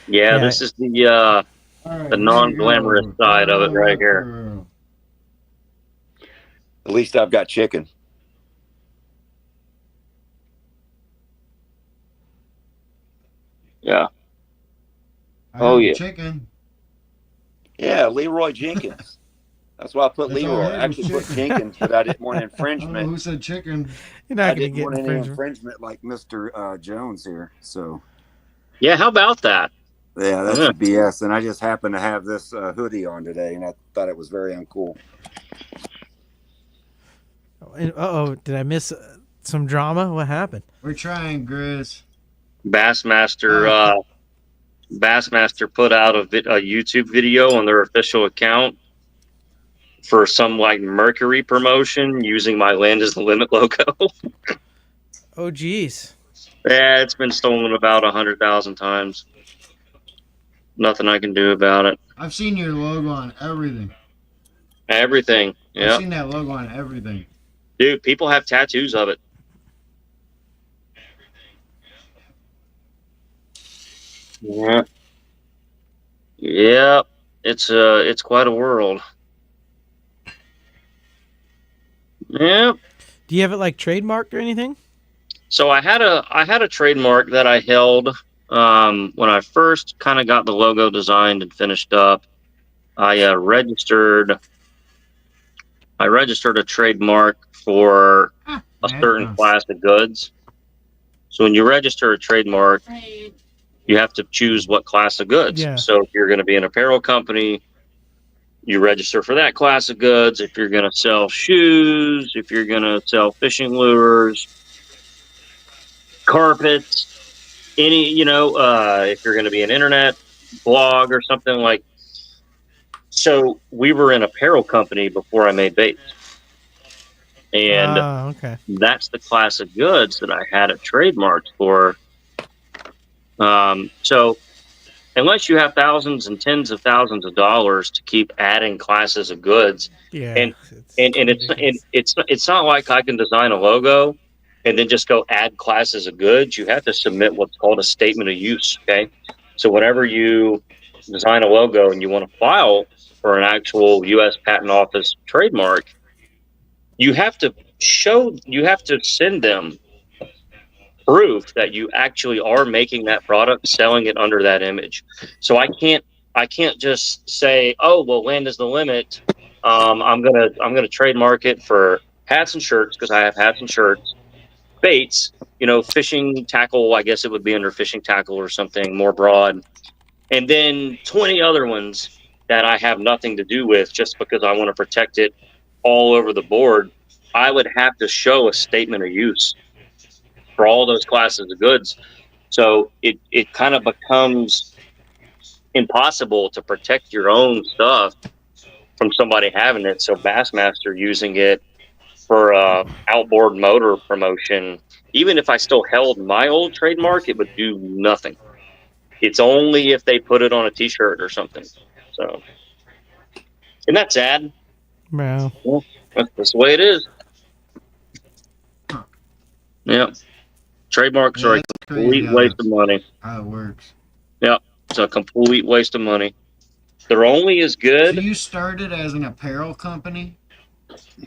Yeah, this is the non-glamorous side of it right here. At least I've got chicken. Yeah. Chicken. Yeah, Leroy Jenkins. That's why I put Leroy. I actually put Jenkins, but I didn't want infringement. Who said chicken? You're not I going to didn't get want any infringement. infringement like Mr. Jones here. So. Yeah, how about that? Yeah, that's BS. And I just happened to have this hoodie on today, and I thought it was very uncool. Uh-oh, did I miss some drama? What happened? We're trying, Grizz. Bassmaster put out a YouTube video on their official account for some like Mercury promotion using my Land is the Limit logo. Oh, geez. Yeah, it's been stolen about 100,000 times. Nothing I can do about it. I've seen your logo on everything. Everything. Yeah. I've seen that logo on everything. Dude, people have tattoos of it. Yeah. Yeah. It's quite a world. Yeah. Do you have it like trademarked or anything? So I had a trademark that I held when I first kind of got the logo designed and finished up. I registered I registered a trademark for a certain Magnums. class of goods. So when you register a trademark, Right. you have to choose what class of goods. Yeah. So if you're going to be an apparel company, you register for that class of goods. If you're going to sell shoes, if you're going to sell fishing lures, carpets, any, if you're going to be an internet blog or something like. So we were an apparel company before I made baits. And Okay. that's the class of goods that I had a trademark for. So unless you have thousands and tens of thousands of dollars to keep adding classes of goods, Yeah. and ridiculous. it's not like I can design a logo and then just go add classes of goods. You have to submit what's called a statement of use. Okay, so whenever you design a logo and you want to file for an actual U.S. Patent Office trademark, you have to send them proof that you actually are making that product, selling it under that image. So I can't just say, oh well, land is the limit. I'm gonna trademark it for hats and shirts because I have hats and shirts, baits, fishing tackle. I guess it would be under fishing tackle or something more broad, and then 20 other ones that I have nothing to do with just because I want to protect it all over the board. I would have to show a statement of use for all those classes of goods. So it kind of becomes impossible to protect your own stuff from somebody having it. So Bassmaster using it for outboard motor promotion, even if I still held my old trademark, it would do nothing. It's only if they put it on a t-shirt or something. So, isn't that sad? Wow. Well, that's the way it is. Yeah. Trademarks are a That's complete crazy waste of money. how it works. Yeah, it's a complete waste of money. They're only as So good. you started as an apparel company?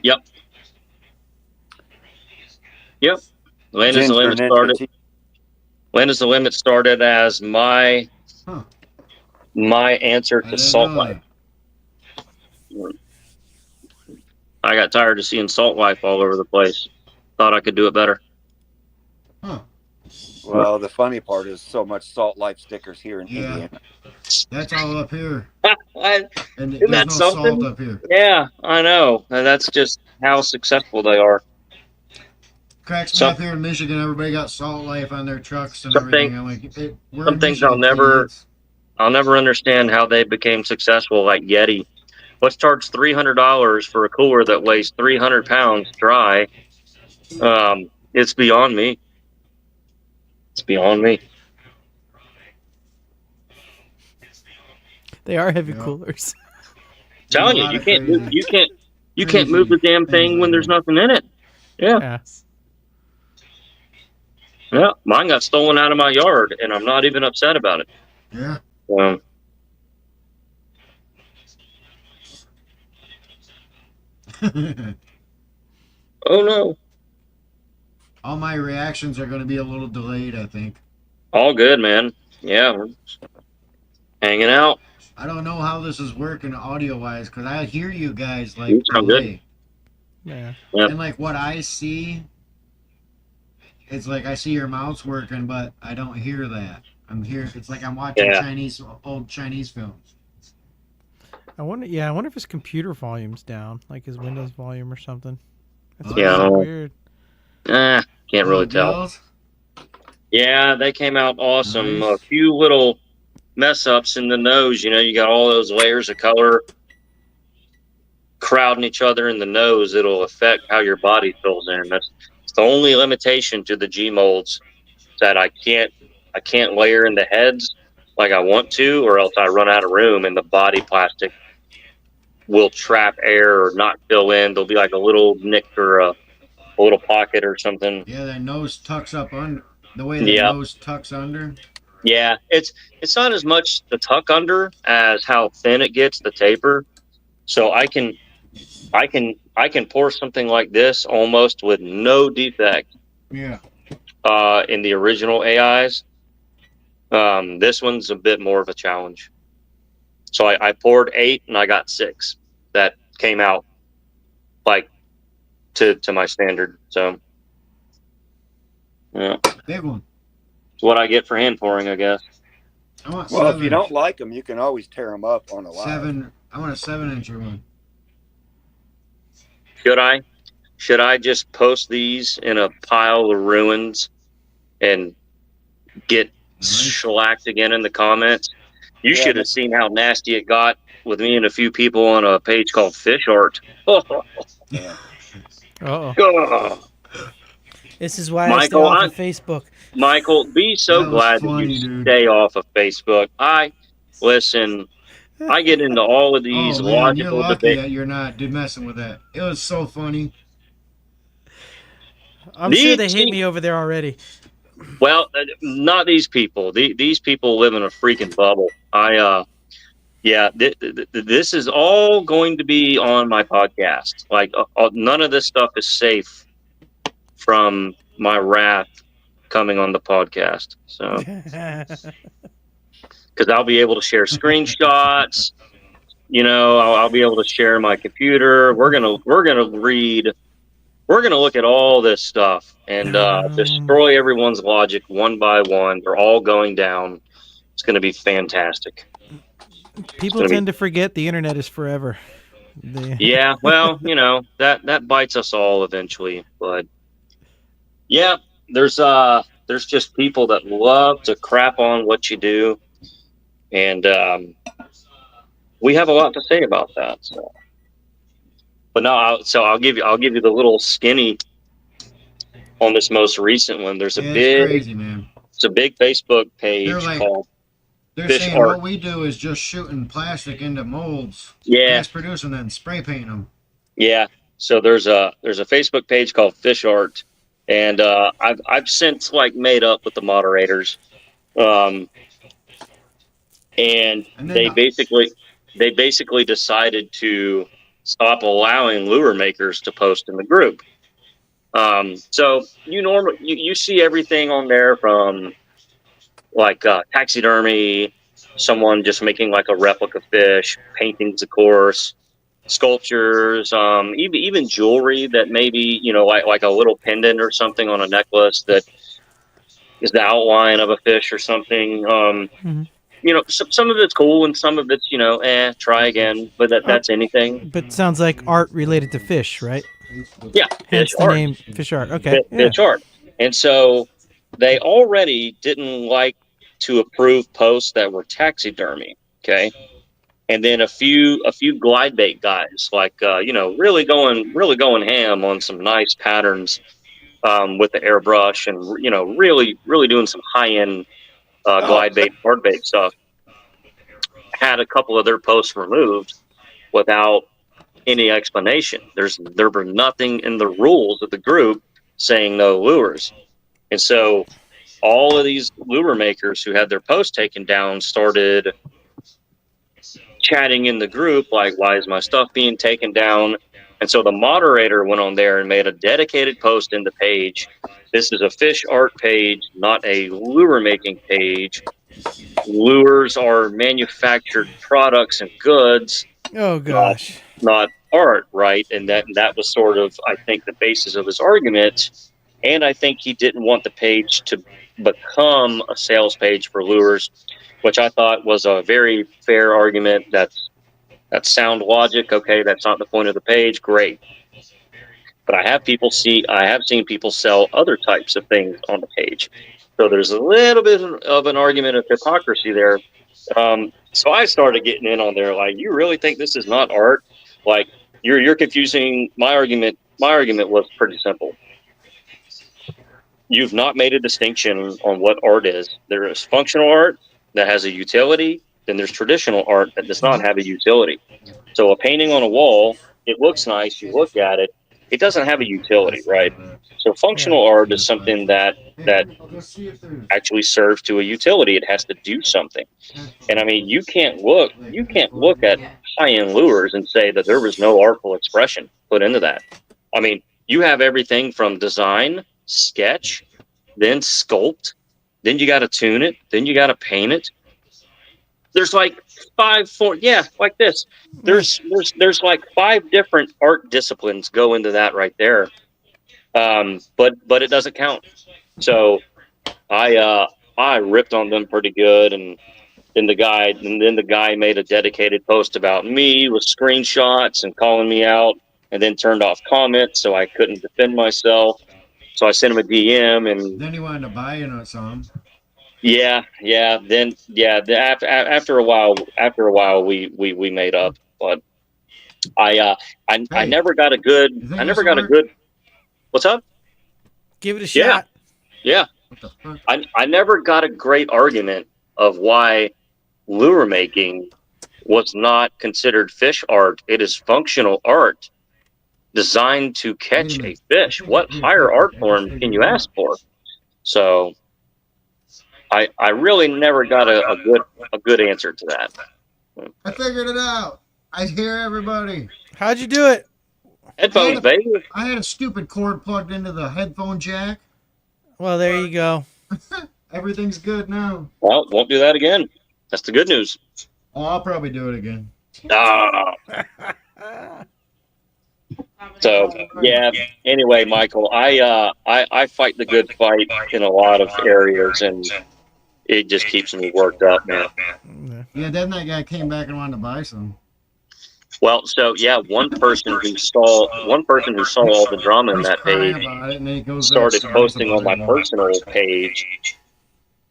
Yep. Land is the Jen Limit turned into a started. T- Land is the Limit started as my Huh. answer I to didn't Salt know Life. that. I got tired of seeing Salt Life all over the place. Thought I could do it better. Huh. Well, the funny part is so much Salt Life stickers here in Yeah. Indiana. That's all up here. I- And Isn't there's that no something? salt up here. yeah, I know. And that's just how successful they are. Cracks me Some- up here in Michigan. Everybody got Salt Life on their trucks and Some everything. I'm like, we're some in things Michigan, kids. I'll never understand how they became successful, like Yeti. Let's charge $300 for a cooler that weighs 300 pounds dry. It's beyond me. It's beyond me. They are heavy Yeah. coolers. Telling a you, lot you of can't move, crazy- you can't move the damn things thing when like there's that. nothing in it. Yeah, Yes. yeah. Mine got stolen out of my yard, and I'm not even upset about it. Yeah. Oh no, All my reactions are going to be a little delayed, I think. all good, man. Yeah, we're just hanging out. I don't know how this is working audio-wise because I hear you guys like You sound good. delay. Yeah. Yep. And like what I see, it's like I see your mouth's working, but I don't hear that. It's like I'm watching Yeah. old Chinese films. I wonder if his computer volume's down, like his Windows volume or something. That's Yeah, I don't know. weird. Can't really Little tell. girls? Yeah, they came out awesome. Nice. A few little mess ups in the nose. You got all those layers of color crowding each other in the nose. It'll affect how your body fills in. That's the only limitation to the G molds, that I can't layer in the heads like I want to, or else I run out of room and the body plastic will trap air or not fill in. There'll be like a little nick or a little pocket or something. Yeah, that nose tucks up under. The way that Yeah. nose tucks under. Yeah, it's not as much the tuck under as how thin it gets, the taper. So I can pour something like this almost with no defect Yeah. in the original AIs. This one's a bit more of a challenge. So I poured 8 and I got 6 that came out like to my standard. So yeah, Big one. it's what I get for hand pouring, I guess. I want Well, if 7. you don't like them, you can always tear them up on a live. 7. I want a 7-incher one. Should I just post these in a pile of ruins and get shellacked again in the comments? You should have seen how nasty it got with me and a few people on a page called Fish Art. Yeah. Uh-oh. This is why I stay Michael, off of Facebook. Michael, be so That was glad funny, that you dude. stay off of Facebook. Listen, I get into all of these Oh, man, you're logical lucky debates. that you're not messing with that. It was so funny. I'm sure they hate me over there already. Well, not these people. These people live in a freaking bubble. This is all going to be on my podcast. Like, none of this stuff is safe from my wrath coming on the podcast. So, because I'll be able to share screenshots. I'll be able to share my computer. We're gonna read. We're gonna look at all this stuff and destroy everyone's logic one by one. They're all going down. It's gonna be fantastic. People tend to forget the internet is forever. Yeah, well, that bites us all eventually. But yeah, there's just people that love to crap on what you do, and we have a lot to say about that. So, but no, I'll give you the little skinny on this most recent one. There's It's crazy, man. It's a big Facebook page called. They're Fish saying art. what we do is just shooting plastic into molds, mass produce them, then spray paint them. Yeah. So there's a Facebook page called Fish Art, and I've since made up with the moderators, and they basically decided to stop allowing lure makers to post in the group. So you see everything on there from taxidermy, someone just making a replica fish, paintings, of course, sculptures, even jewelry that maybe like a little pendant or something on a necklace that is the outline of a fish or something. Some of it's cool and some of it's try again, but that's anything. But sounds like art related to fish, right? Yeah, hence the name Fish Art. Okay, Fish Art. And so they already didn't like to approve posts that were taxidermy. Okay. And then a few glide bait guys, really going ham on some nice patterns with the airbrush and really doing some high end glide bait, hard bait stuff. Had a couple of their posts removed without any explanation. There were nothing in the rules of the group saying no lures, and so all of these lure makers who had their posts taken down started chatting in the group like, why is my stuff being taken down? And so the moderator went on there and made a dedicated post in the page. This is a fish art page, not a lure making page. Lures are manufactured products and goods. Oh gosh. Not art, right? And that was sort of, I think, the basis of his argument. And I think he didn't want the page to become a sales page for lures, which I thought was a very fair argument. That's sound logic. Okay, that's not the point of the page. Great. But I have seen people sell other types of things on the page. So there's a little bit of an argument of hypocrisy there. So I started getting in on there, like, you really think this is not art? Like, you're confusing my argument. My argument was pretty simple. You've not made a distinction on what art is. There is functional art that has a utility, then there's traditional art that does not have a utility. So a painting on a wall, it looks nice, you look at it, it doesn't have a utility, right? So functional art is something that actually serves to a utility. It has to do something. And I mean, you can't look at high-end lures and say that there was no artful expression put into that. I mean, you have everything from design, sketch, then sculpt, then you got to tune it, then you got to paint it. There's like 4, like this. There's like 5 different art disciplines go into that right there. But it doesn't count. So I ripped on them pretty good, and then the guy made a dedicated post about me with screenshots and calling me out, and then turned off comments so I couldn't defend myself. So I sent him a DM, and Then he wanted to buy some. After a while, we made up. But I never got a good. What's up? Give it a shot. Yeah. What the fuck? I never got a great argument of why lure making was not considered fish art. It is functional art designed to catch a fish. What higher art form can you ask for? So I really never got a good answer to that. I figured it out. I hear everybody. How'd you do it? Headphones, baby. I had a stupid cord plugged into the headphone jack. Well, there you go. Everything's good now. Well, won't do that again. That's the good news. Oh, I'll probably do it again. So yeah. Anyway, Michael, I fight the good fight in a lot of areas, and it just keeps me worked up, man. Yeah, then that guy came back and wanted to buy some. Well, so yeah, one person who saw all the drama in that page started posting on my personal page,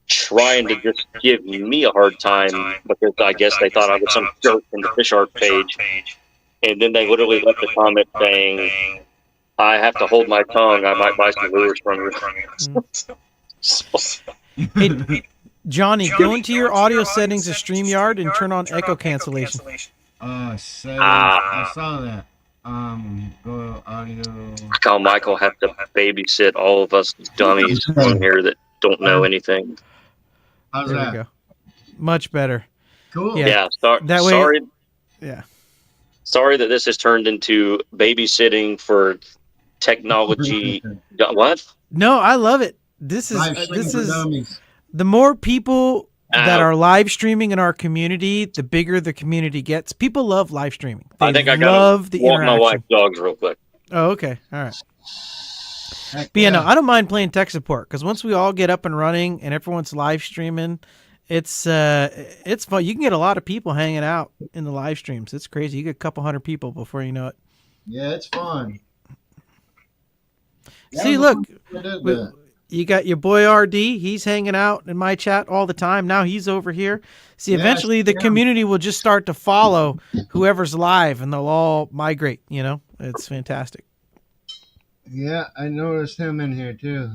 trying to just give me a hard time because I guess they thought I was some jerk from the fish art page. And then they literally left a comment saying, "I have to hold my tongue. I might buy some lures from you." Hey, Johnny, go into your audio settings of StreamYard and turn on echo cancellation. I saw that. Go audio. How Michael have to babysit all of us dummies on here that don't know anything. How's There we that? go. Much better. Cool. Yeah. That way- sorry. Yeah. Sorry that this has turned into babysitting for technology. What? No, I love it. This is the more people that are live streaming in our community, the bigger the community gets. People love live streaming. They I think I love got the to walk my interaction. wife's dogs real quick. Oh, okay. All right. But yeah, no, I don't mind playing tech support because once we all get up and running and everyone's live streaming, it's fun. You can get a lot of people hanging out in the live streams. It's crazy. You get a couple hundred people before you know it. Yeah, it's fun. See, look, you got your boy RD. He's hanging out in my chat all the time. Now he's over here. See, eventually the community will just start to follow whoever's live, and they'll all migrate. You know, it's fantastic. Yeah, I noticed him in here too.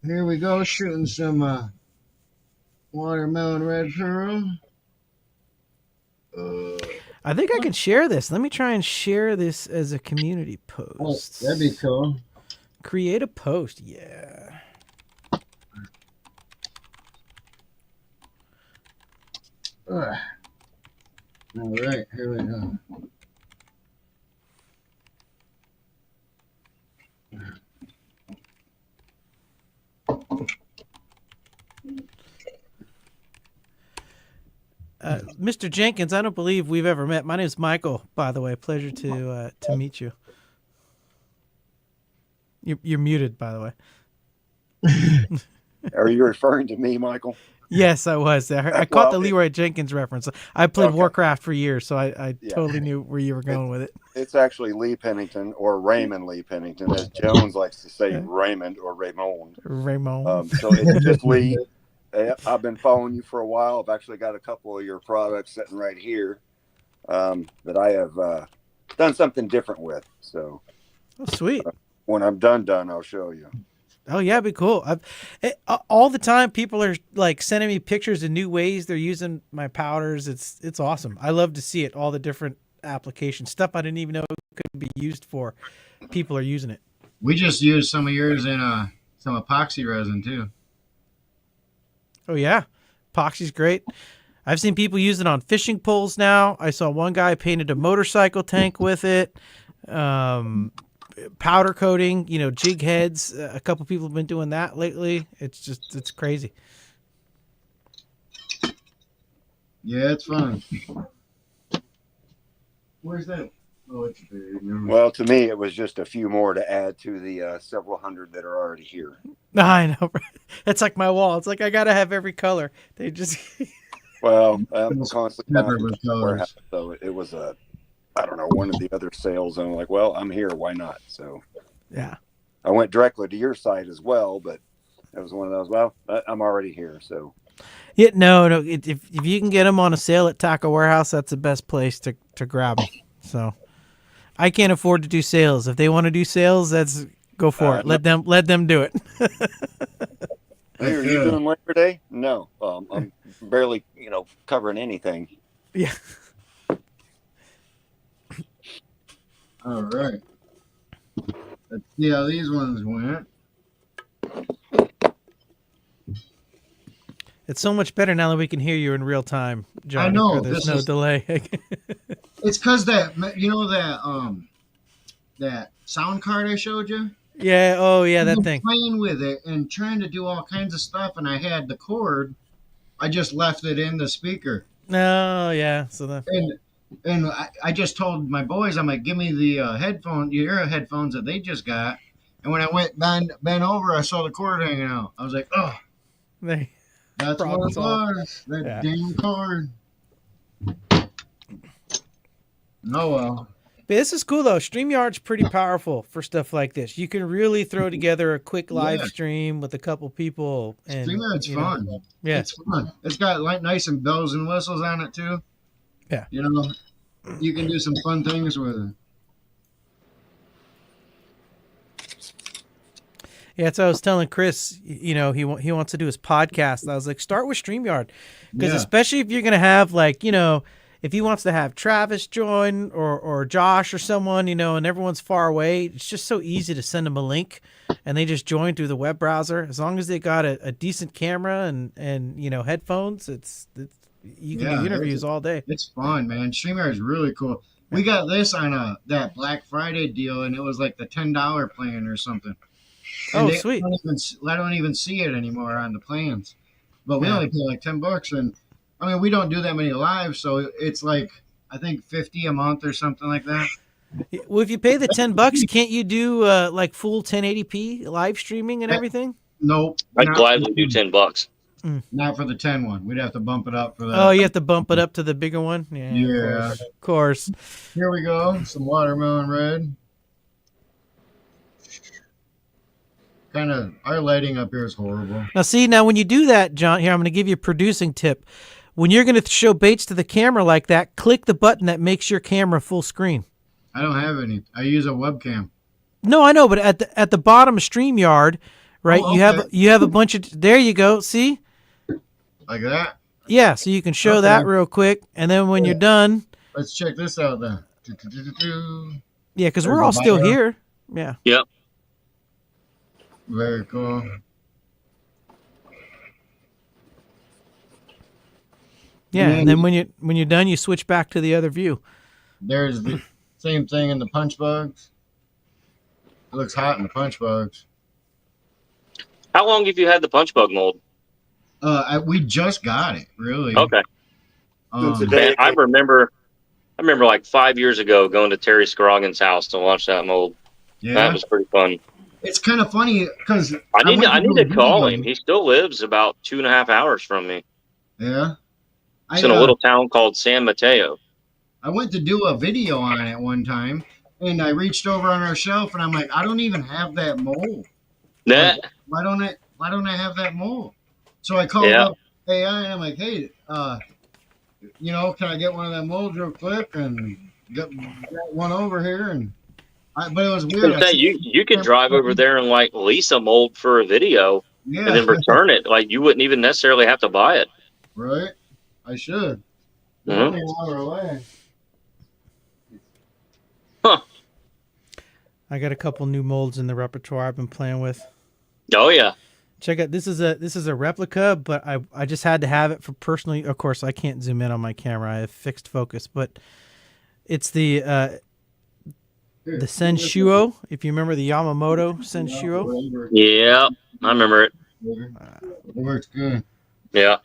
Here we go, shooting some watermelon red pearl. I think I can share this. Let me try and share this as a community post. Oh, that'd be cool. Create a post. Yeah. All right, here we go. Mr. Jenkins, I don't believe we've ever met. My name is Michael, by the way. Pleasure to meet you. You're muted, by the way. Are you referring to me, Michael? Yes, I was. I caught the Leroy Jenkins reference. I played Warcraft for years, so I totally knew where you were going with it. It's actually Lee Pennington, or Raymond Lee Pennington, as Jones likes to say, Raymond or Raymond. Raymond. So it's just Lee. I've been following you for a while. I've actually got a couple of your products sitting right here that I have done something different with. So, Sweet. When I'm done, I'll show you. Oh yeah, it'd be cool. All the time, people are like sending me pictures of new ways they're using my powders. It's awesome. I love to see it. All the different applications, stuff I didn't even know could be used for. People are using it. We just used some of yours in some epoxy resin too. Oh yeah, epoxy's great. I've seen people use it on fishing poles now. I saw one guy painted a motorcycle tank with it. Powder coating, jig heads. A couple people have been doing that lately. It's crazy. Yeah, it's fun. Where's that? Oh, it's big. Well, to me, it was just a few more to add to the several hundred that are already here. I know. Right? That's like my wall. It's like I gotta have every color. They just. Well, I'm constantly Never buying with from the colors. warehouse, so it was I don't know, one of the other sales, and I'm like, well, I'm here, why not? So Yeah. I went directly to your site as well, but it was one of those. Well, I'm already here, so. Yeah. No. If you can get them on a sale at Taco Warehouse, that's the best place to grab them. So. I can't afford to do sales. If they want to do sales, that's go for it. Let them do it. Hey, are you doing Labor Day? No, I'm barely, covering anything. Yeah. All right. Let's see how these ones went. It's so much better now that we can hear you in real time, John. I know. There's no delay. It's because that sound card I showed you. Yeah. Oh, yeah. I've That been thing. playing with it and trying to do all kinds of stuff, and I had the cord. I just left it in the speaker. Oh, yeah. So And I just told my boys, I'm like, give me the your headphones that they just got. And when I went bent over, I saw the cord hanging out. I was like, oh, that's what it was. That damn cord. Oh well. But this is cool though. StreamYard's pretty powerful for stuff like this. You can really throw together a quick live stream with a couple people. And StreamYard's fun. Yeah, it's fun. It's got like nice and bells and whistles on it too. Yeah, you can do some fun things with it. Yeah, so I was telling Chris, he wants to do his podcast. I was like, start with StreamYard, because especially if you're gonna have if he wants to have Travis join or Josh or someone, and everyone's far away, it's just so easy to send them a link and they just join through the web browser. As long as they got a decent camera and headphones, you can do interviews all day. It's fun, man. StreamYard is really cool. We got this on that Black Friday deal, and it was like the $10 plan or something. And sweet. I don't even see it anymore on the plans. But we only pay like $10, and I mean we don't do that many lives, so it's like I think $50 a month or something like that. Well, if you pay the $10, can't you do like full 1080p live streaming and everything? Nope. I'd gladly do $10. Not for the 10 one. We'd have to bump it up for that. Oh, you have to bump it up to the bigger one? Yeah. Of course. Here we go. Some watermelon red. Kind of, our lighting up here is horrible. Now when you do that, John, here, I'm going to give you a producing tip. When you're going to show baits to the camera like that, click the button that makes your camera full screen. I don't have any. I use a webcam. No, I know, but at the bottom of StreamYard, right, you have a bunch of, there you go, see? Like that? Yeah, so you can show that real quick, and then when you're done. Let's check this out then. Yeah, because we're all still here. Yeah. Yep. Very cool. Yeah, and then when you're done, you switch back to the other view. There's the same thing in the punch bugs. It looks hot in the punch bugs. How long have you had the punch bug mold? We just got it, really. Okay. Man, I remember like 5 years ago going to Terry Scroggins' house to launch that mold. Yeah. That was pretty fun. It's kind of funny because I need to call him. He still lives about 2.5 hours from me. Yeah. It's in a little town called San Mateo. I went to do a video on it one time, and I reached over on our shelf, and I'm like, I don't even have that mold. That. Why don't I have that mold? So I called up AI, and I'm like, hey, can I get one of them molds real quick and get one over here? But it was weird. You could drive over there and like lease a mold for a video, and then return it. Like you wouldn't even necessarily have to buy it. Right? I should. Mm-hmm. Away. Huh. I got a couple new molds in the repertoire I've been playing with. Oh yeah. Check out, this is a replica, but I just had to have it for personally. Of course, I can't zoom in on my camera. I have fixed focus, but it's the Senshuo. If you remember the Yamamoto Senshuo. Yeah, I remember it. It works good. Yeah.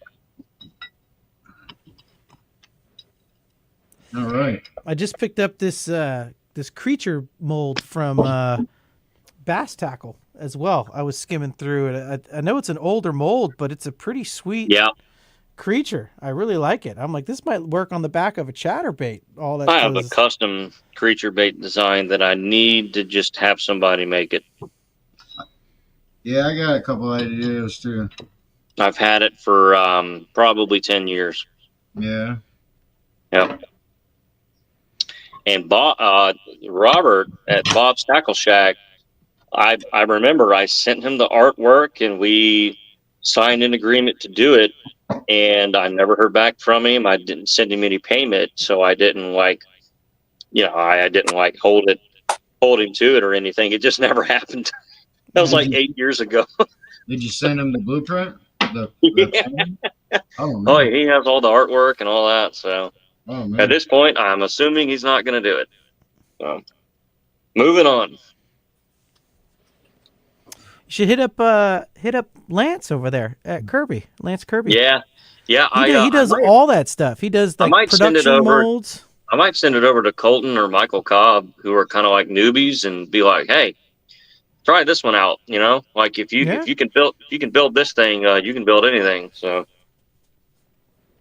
All right. I just picked up this this creature mold from Bass Tackle as well. I was skimming through it. I know it's an older mold, but it's a pretty sweet Yeah, creature. I really like it. I'm like, this might work on the back of a chatterbait. All that I have a goes. custom creature bait design that I need to just have somebody make it. Yeah, I got a couple ideas too. I've had it for probably 10 years. Yeah. Yep. And Robert at Bob's Tackle Shack, I remember I sent him the artwork and we signed an agreement to do it. And I never heard back from him. I didn't send him any payment, so I didn't I didn't hold him to it or anything. It just never happened. That was like 8 years ago. Did you send him the blueprint? Yeah. Oh, man. Oh, he has all the artwork and all that. So Oh, man. at this point, I'm assuming he's not going to do it. So moving on. You should hit up Lance over there at Kirby. Lance Kirby. Yeah. He does all that stuff. He does like might send it production over. molds. I might send it over to Colton or Michael Cobb, who are kind of like newbies, and be like, "Hey, try this one out." You know, like if you can build this thing, you can build anything. So,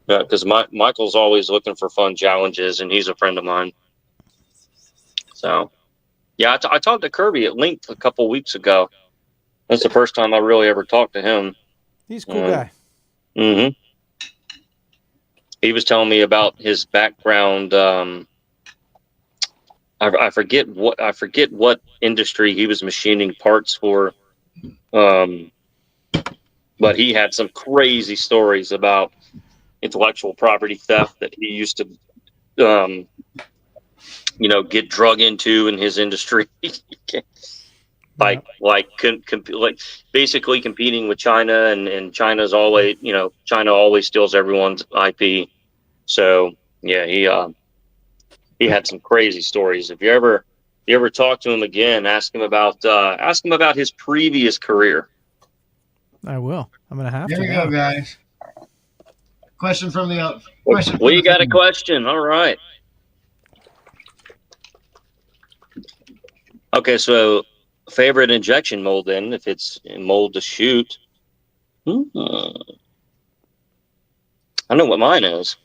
because Michael's always looking for fun challenges, and he's a friend of mine. So, yeah, I talked to Kirby at length a couple weeks ago. That's the first time I really ever talked to him. He's a cool guy. Mm-hmm. He was telling me about his background. I forget what industry he was machining parts for, but he had some crazy stories about intellectual property theft that he used to, get drug into in his industry. Like basically competing with China, and China's always, China always steals everyone's IP. So yeah, he had some crazy stories. If you ever talk to him again, ask him about his previous career. I will. I'm gonna have Here to. we go, guys. Question from the We got a question. All right. Okay, so favorite injection mold then, if it's mold to shoot. I know what mine is.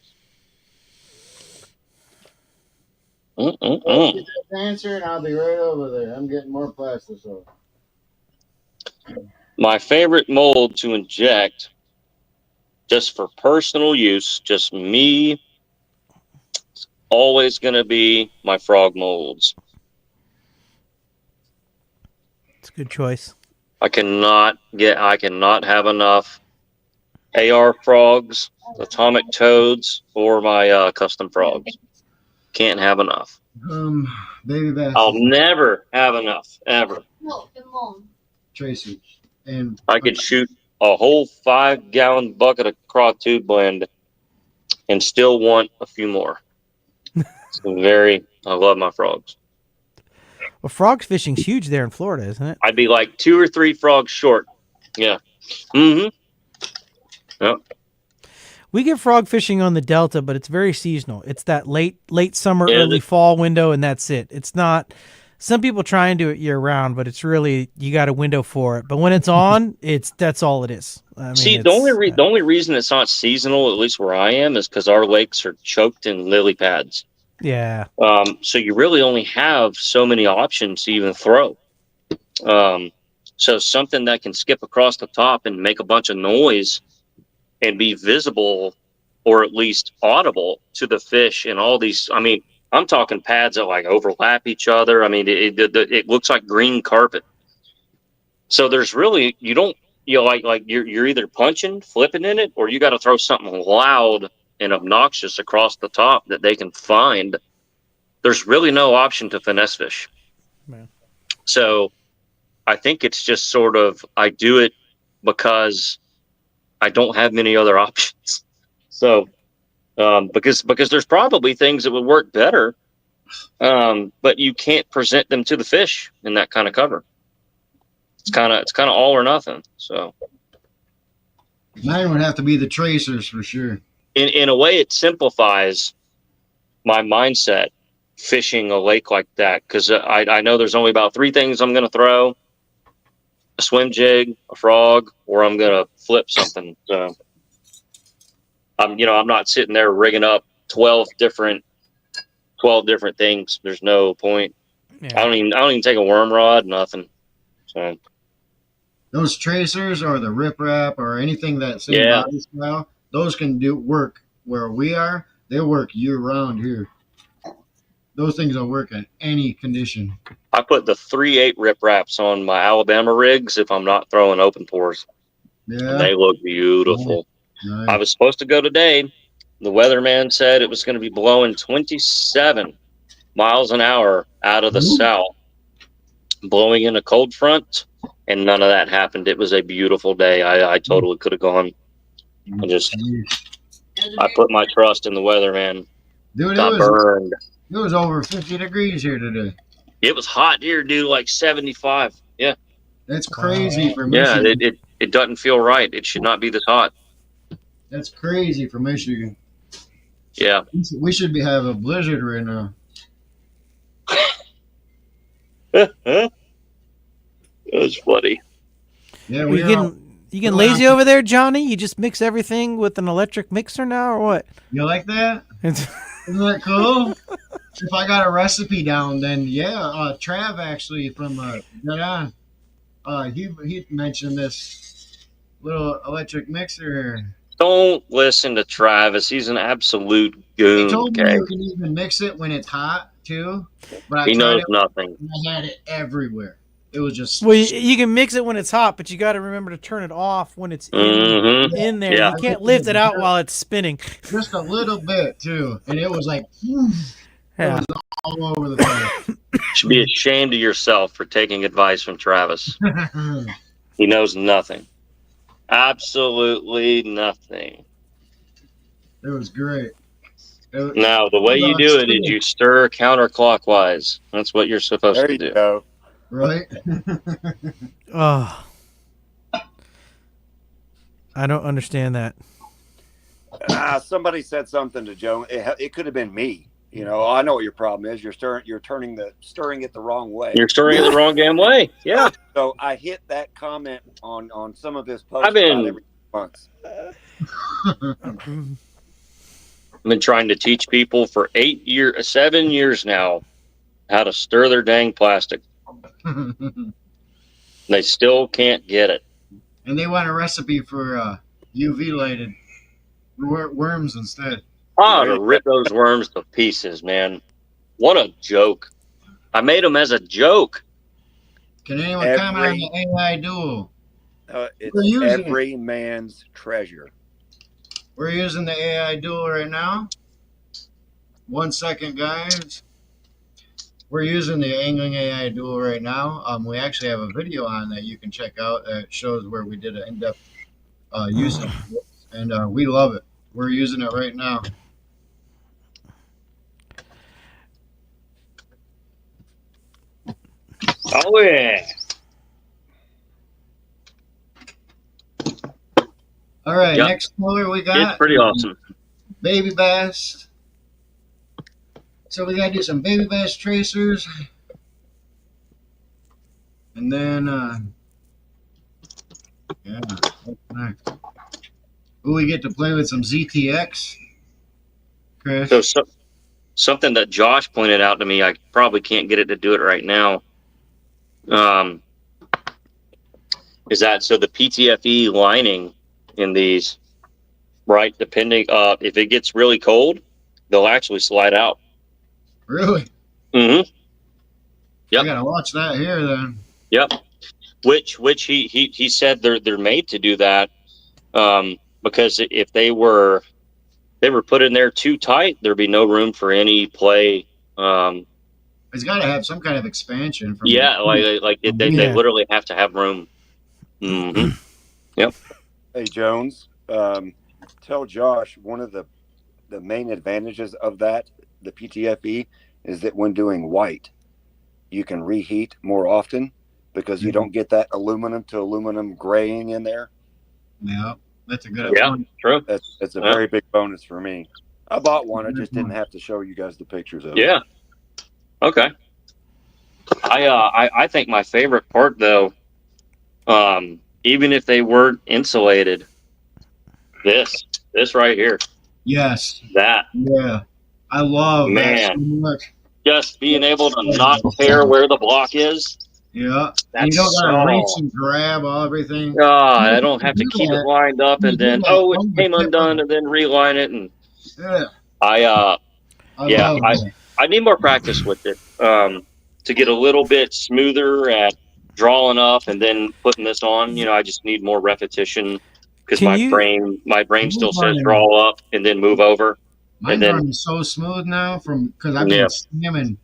Answer, and I'll be right over there. I'm getting more plastic. So. My favorite mold to inject, just for personal use, just me, it's always going to be my frog molds. It's a good choice. I cannot have enough AR frogs, atomic toads, or my custom frogs. Can't have enough. Baby bass. I'll never have enough, ever. No, the mold. Tracers. And I could shoot a whole 5-gallon bucket of craw tube blend and still want a few more. I love my frogs. Well, frog fishing's huge there in Florida, isn't it? I'd be like 2 or 3 frogs short. Yeah. Mm-hmm. Yep. We get frog fishing on the Delta, but it's very seasonal. It's that late summer, Yeah, early fall window, and that's it. It's not. Some people try and do it year round, but it's really, you got a window for it. But when it's on, that's all it is. I mean, See, the only reason it's not seasonal, at least where I am, is because our lakes are choked in lily pads. Yeah. So you really only have so many options to even throw. So something that can skip across the top and make a bunch of noise and be visible, or at least audible to the fish, and all these. I mean, I'm talking pads that like overlap each other. I mean, it looks like green carpet. So there's really, you're either punching, flipping in it, or you got to throw something loud and obnoxious across the top that they can find. There's really no option to finesse fish. Man. So I think it's just sort of, I do it because I don't have many other options. So, because there's probably things that would work better, but you can't present them to the fish in that kind of cover. It's kind of all or nothing. So mine would have to be the tracers for sure. In a way, it simplifies my mindset fishing a lake like that, because I know there's only about 3 things I'm going to throw: a swim jig, a frog, or I'm going to flip something. So I'm not sitting there rigging up 12 different things. There's no point. Yeah. I don't even take a worm rod, nothing. So Those tracers or the riprap or anything that same Yeah. body style, those can do work where we are. They work year round here. Those things will work in any condition. I put the 3/8 rip wraps on my Alabama rigs if I'm not throwing open pours. Yeah. And they look beautiful. Nice. I was supposed to go today. The weatherman said it was going to be blowing 27 miles an hour out of the Ooh. south, blowing in a cold front, and none of that happened. It was a beautiful day. I totally could have gone. I put my trust in the weatherman. Dude, Got burned. it was over 50 degrees here today. It was hot here, dude, like 75. Yeah. That's crazy for Yeah, Michigan. it doesn't feel right. It should not be this hot. That's crazy for Michigan. Yeah. We should have a blizzard right now. It was funny. Yeah, You getting lazy over there, Johnny? You just mix everything with an electric mixer now, or what? You like that? Isn't that cool? If I got a recipe down, then yeah. Trav actually from Dead On, he mentioned this little electric mixer here. Don't listen to Travis. He's an absolute He goon. told me Okay? you can even mix it when it's hot too, but I He tried knows it nothing. and I had it everywhere. It was just Well, you can mix it when it's hot, but you got to remember to turn it off when it's in there. Yeah. You can't lift it out while it's spinning. just a little bit too, and it was like Yeah. all over the place. You should be ashamed of yourself for taking advice from Travis. He knows nothing. Absolutely nothing. It was great. Now, the way you do it is you stir counterclockwise. That's what you're supposed There to you do. go. Right? Oh, I don't understand that. Somebody said something to Joe. It could have been me. I know what your problem is. You're stirring it the wrong way. You're stirring it the wrong damn way. Yeah. So I hit that comment on some of his posts I've been- about every month. I've been trying to teach people for 7 years now how to stir their dang plastic. They still can't get it. And they want a recipe for UV lighted worms instead. I ought to rip those worms to pieces, man. What a joke. I made them as a joke. Can anyone comment on the AI Duo? We're It's using every man's treasure. We're using the AI Duo right now. 1 second, guys. We're using the Angling AI Duo right now. We actually have a video on that you can check out that shows where we did an in-depth usage, and we love it. We're using it right now. Oh, yeah. All right, Yep. next color we got. It's pretty awesome. Baby bass. So we gotta do some baby bass tracers. And then yeah, what's next? Ooh, we get to play with some ZTX. Chris. So something that Josh pointed out to me, I probably can't get it to do it right now. Is that so the PTFE lining in these, right, depending if it gets really cold, they'll actually slide out. Really? Mm-hmm. Yep. I gotta watch that here then. Yep. Which he said they're made to do that, because if they were put in there too tight, there'd be no room for any play. It's gotta have some kind of expansion. From Yeah, they literally have to have room. Mm-hmm. Yep. Hey Jones, tell Josh one of the main advantages of that, the PTFE, is that when doing white, you can reheat more often because you don't get that aluminum to aluminum graying in there. Yeah, that's a good. Yeah, true. That's a very big bonus for me. I bought one. I just didn't have to show you guys the pictures of it. Yeah. Okay. I think my favorite part though, even if they weren't insulated, this right here, Yes. that Yeah. I love that so man, much. just being able to not tear where the block is. Yeah. And That's you don't gotta so. reach and grab everything. I don't have to Do keep it that. lined up You and do then that it on the came tip undone of- and then reline it and Yeah. I yeah, love that. I need more practice with it to get a little bit smoother at drawing up and then putting this on. You know, I just need more repetition because Can my you- brain still says running. draw up and then move over. Mine's then- running so smooth now because I've been Yeah. slamming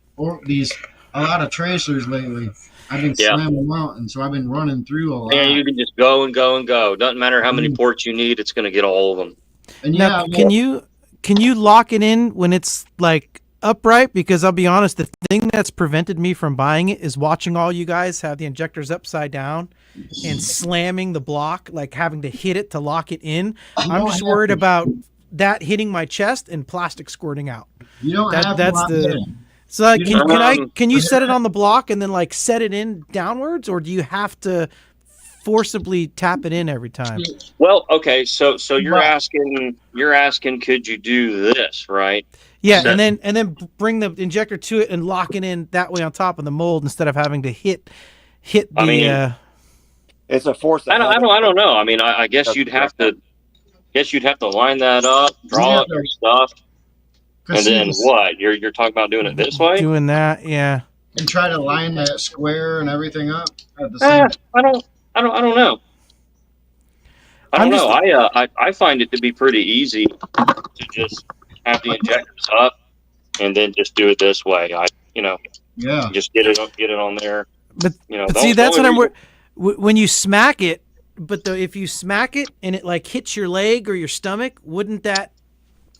a lot of tracers lately. I've been Yeah. slamming them out, and so I've been running through a lot. And you can just go and go and go. Doesn't matter how many Mm. ports you need, it's going to get all of them. And Now, yeah, can you lock it in when it's like upright? Because I'll be honest, the thing that's prevented me from buying it is watching all you guys have the injectors upside down and slamming the block, like having to hit it to lock it in. I'm just worried about that hitting my chest and plastic squirting out. you don't have that's to lock the- it in. So like, You can you set it on the block and then like set it in downwards, or do you have to forcibly tap it in every time? Well, okay, so you're Right. asking could you do this, right? Yeah, So- and then bring the injector to it and lock it in that way on top of the mold instead of having to hit the. I mean, It's a force. I don't know. I mean, I guess you'd have to line that up, draw up your stuff, and then what? You're talking about doing it this way? doing that, yeah. And try to line that square and everything up at the same I don't know. I I'm don't just- know. I find it to be pretty easy to just have the injectors up and then just do it this way. Yeah. Just get it on there. But The see, that's what only I'm when you smack it. But if you smack it and it like hits your leg or your stomach, wouldn't that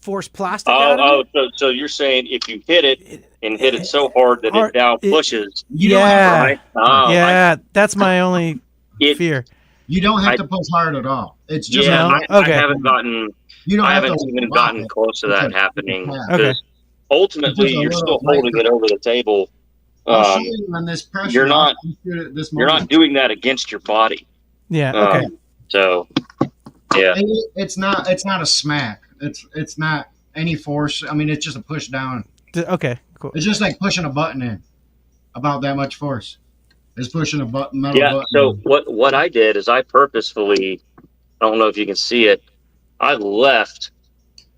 force plastic out of it? So you're saying if you hit it and hit it so hard that it now pushes, Yeah, right? Oh, yeah, that's my only It- fear. You don't have to push hard at all. It's just yeah, No? I Okay. haven't gotten. you don't I have haven't to even lock gotten it. close to that Okay. happening. Okay. Because ultimately, Just a you're little still holding it over the table. I'll show you on this pressure. you're not- I'll shoot it this You're moment. not doing that against your body. Yeah, okay. So, yeah. And it's not a smack. It's not any force. I mean, it's just a push down. Okay, cool. It's just like pushing a button in. About that much force. It's pushing a metal Yeah. button. So what I did is I purposefully, I don't know if you can see it, I left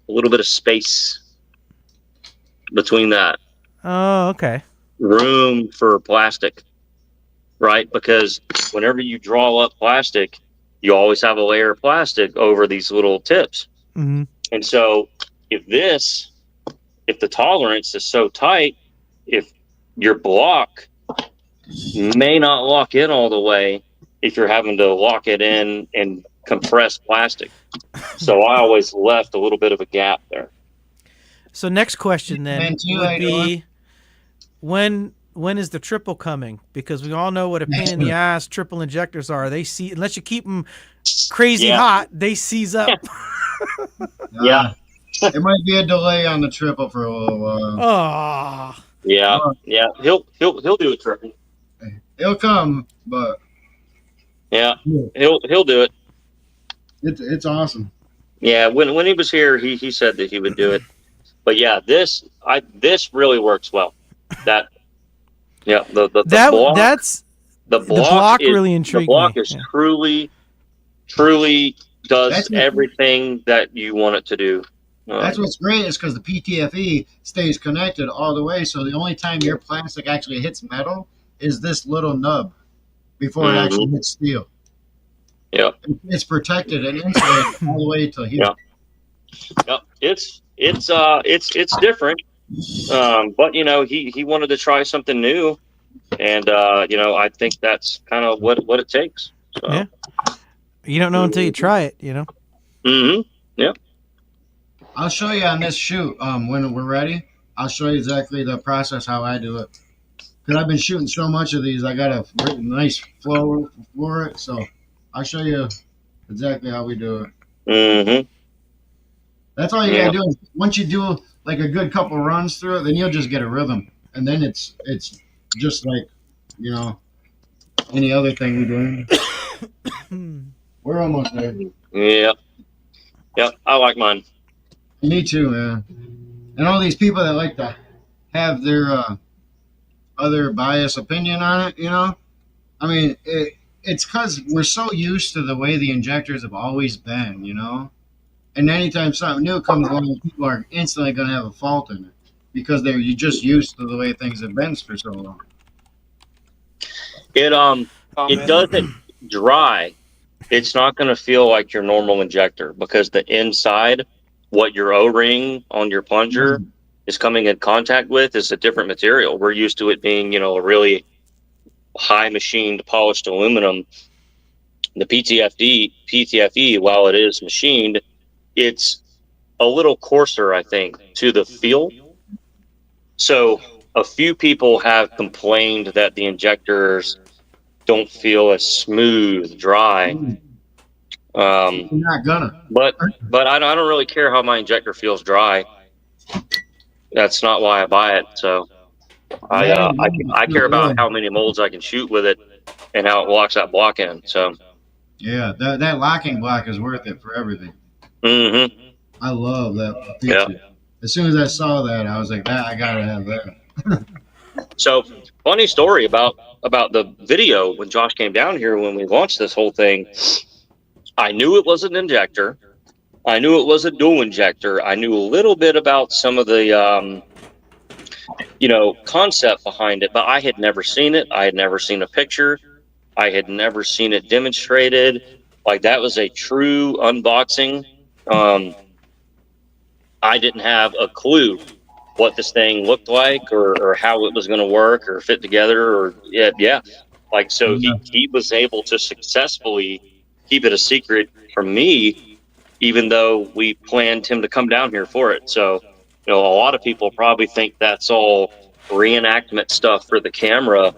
a little bit of space between that. Oh, okay. Room for plastic, right? Because whenever you draw up plastic, you always have a layer of plastic over these little tips. Hmm. And so if the tolerance is so tight, if your block may not lock in all the way, if you're having to lock it in and compress plastic. So I always left a little bit of a gap there. So next question then would be, when is the triple coming? Because we all know what a pain in the ass triple injectors are. They see, unless you keep them crazy Yeah. hot, they seize up. Yeah. It might be a delay on the triple for a little while. Oh, Yeah, yeah. He'll do a triple. It'll come, but Yeah, he'll do it. it's awesome. Yeah, when he was here, he said that he would do it. But yeah, this really works well. That yeah, the block, that's the the block is, really the intrigued block me. is Yeah. truly does That's what- everything that you want it to do. That's what's great is because the PTFE stays connected all the way. So the only time your plastic actually hits metal is this little nub before it actually hits steel. Yeah. It's protected and insulated all the way to here. Yeah. It's different. But he wanted to try something new, and I think that's kind of what it takes. So. Yeah. You don't know until you try it, Mm-hmm. Yeah. I'll show you on this shoot. When we're ready, I'll show you exactly the process how I do it. Because I've been shooting so much of these, I got a really nice flow for it. So I'll show you exactly how we do it. Mm-hmm. That's all you gotta do. Once you do like a good couple runs through it, then you'll just get a rhythm, and then it's just like, you know, any other thing we do. We're almost there. Yep. I like mine. Me too, man. And all these people that like to have their other biased opinion on it, you know. I mean, it's because we're so used to the way the injectors have always been, you know. And anytime something new comes along, people are instantly going to have a fault in it because you're just used to the way things have been for so long. It doesn't dry. It's not going to feel like your normal injector because the inside, what your O-ring on your plunger is coming in contact with, is a different material. We're used to it being, you know, a really high machined polished aluminum. The PTFE, while it is machined, it's a little coarser, I think, to the feel. So a few people have complained that the injectors don't feel as smooth, dry. You're not gonna. But I don't really care how my injector feels dry. That's not why I buy it. So I care about how many molds I can shoot with it and how it locks that block in. So yeah, that locking block is worth it for everything. Mm-hmm. I love that feature. Yeah. As soon as I saw that, I was like, I gotta have that. So, funny story about the video when Josh came down here when we launched this whole thing. I knew it was an injector. I knew it was a dual injector. I knew a little bit about some of the, concept behind it, but I had never seen it. I had never seen a picture. I had never seen it demonstrated. Like, that was a true unboxing. I didn't have a clue what this thing looked like or how it was going to work or fit together or like, so he was able to successfully keep it a secret from me, even though we planned him to come down here for it. So, a lot of people probably think that's all reenactment stuff for the camera.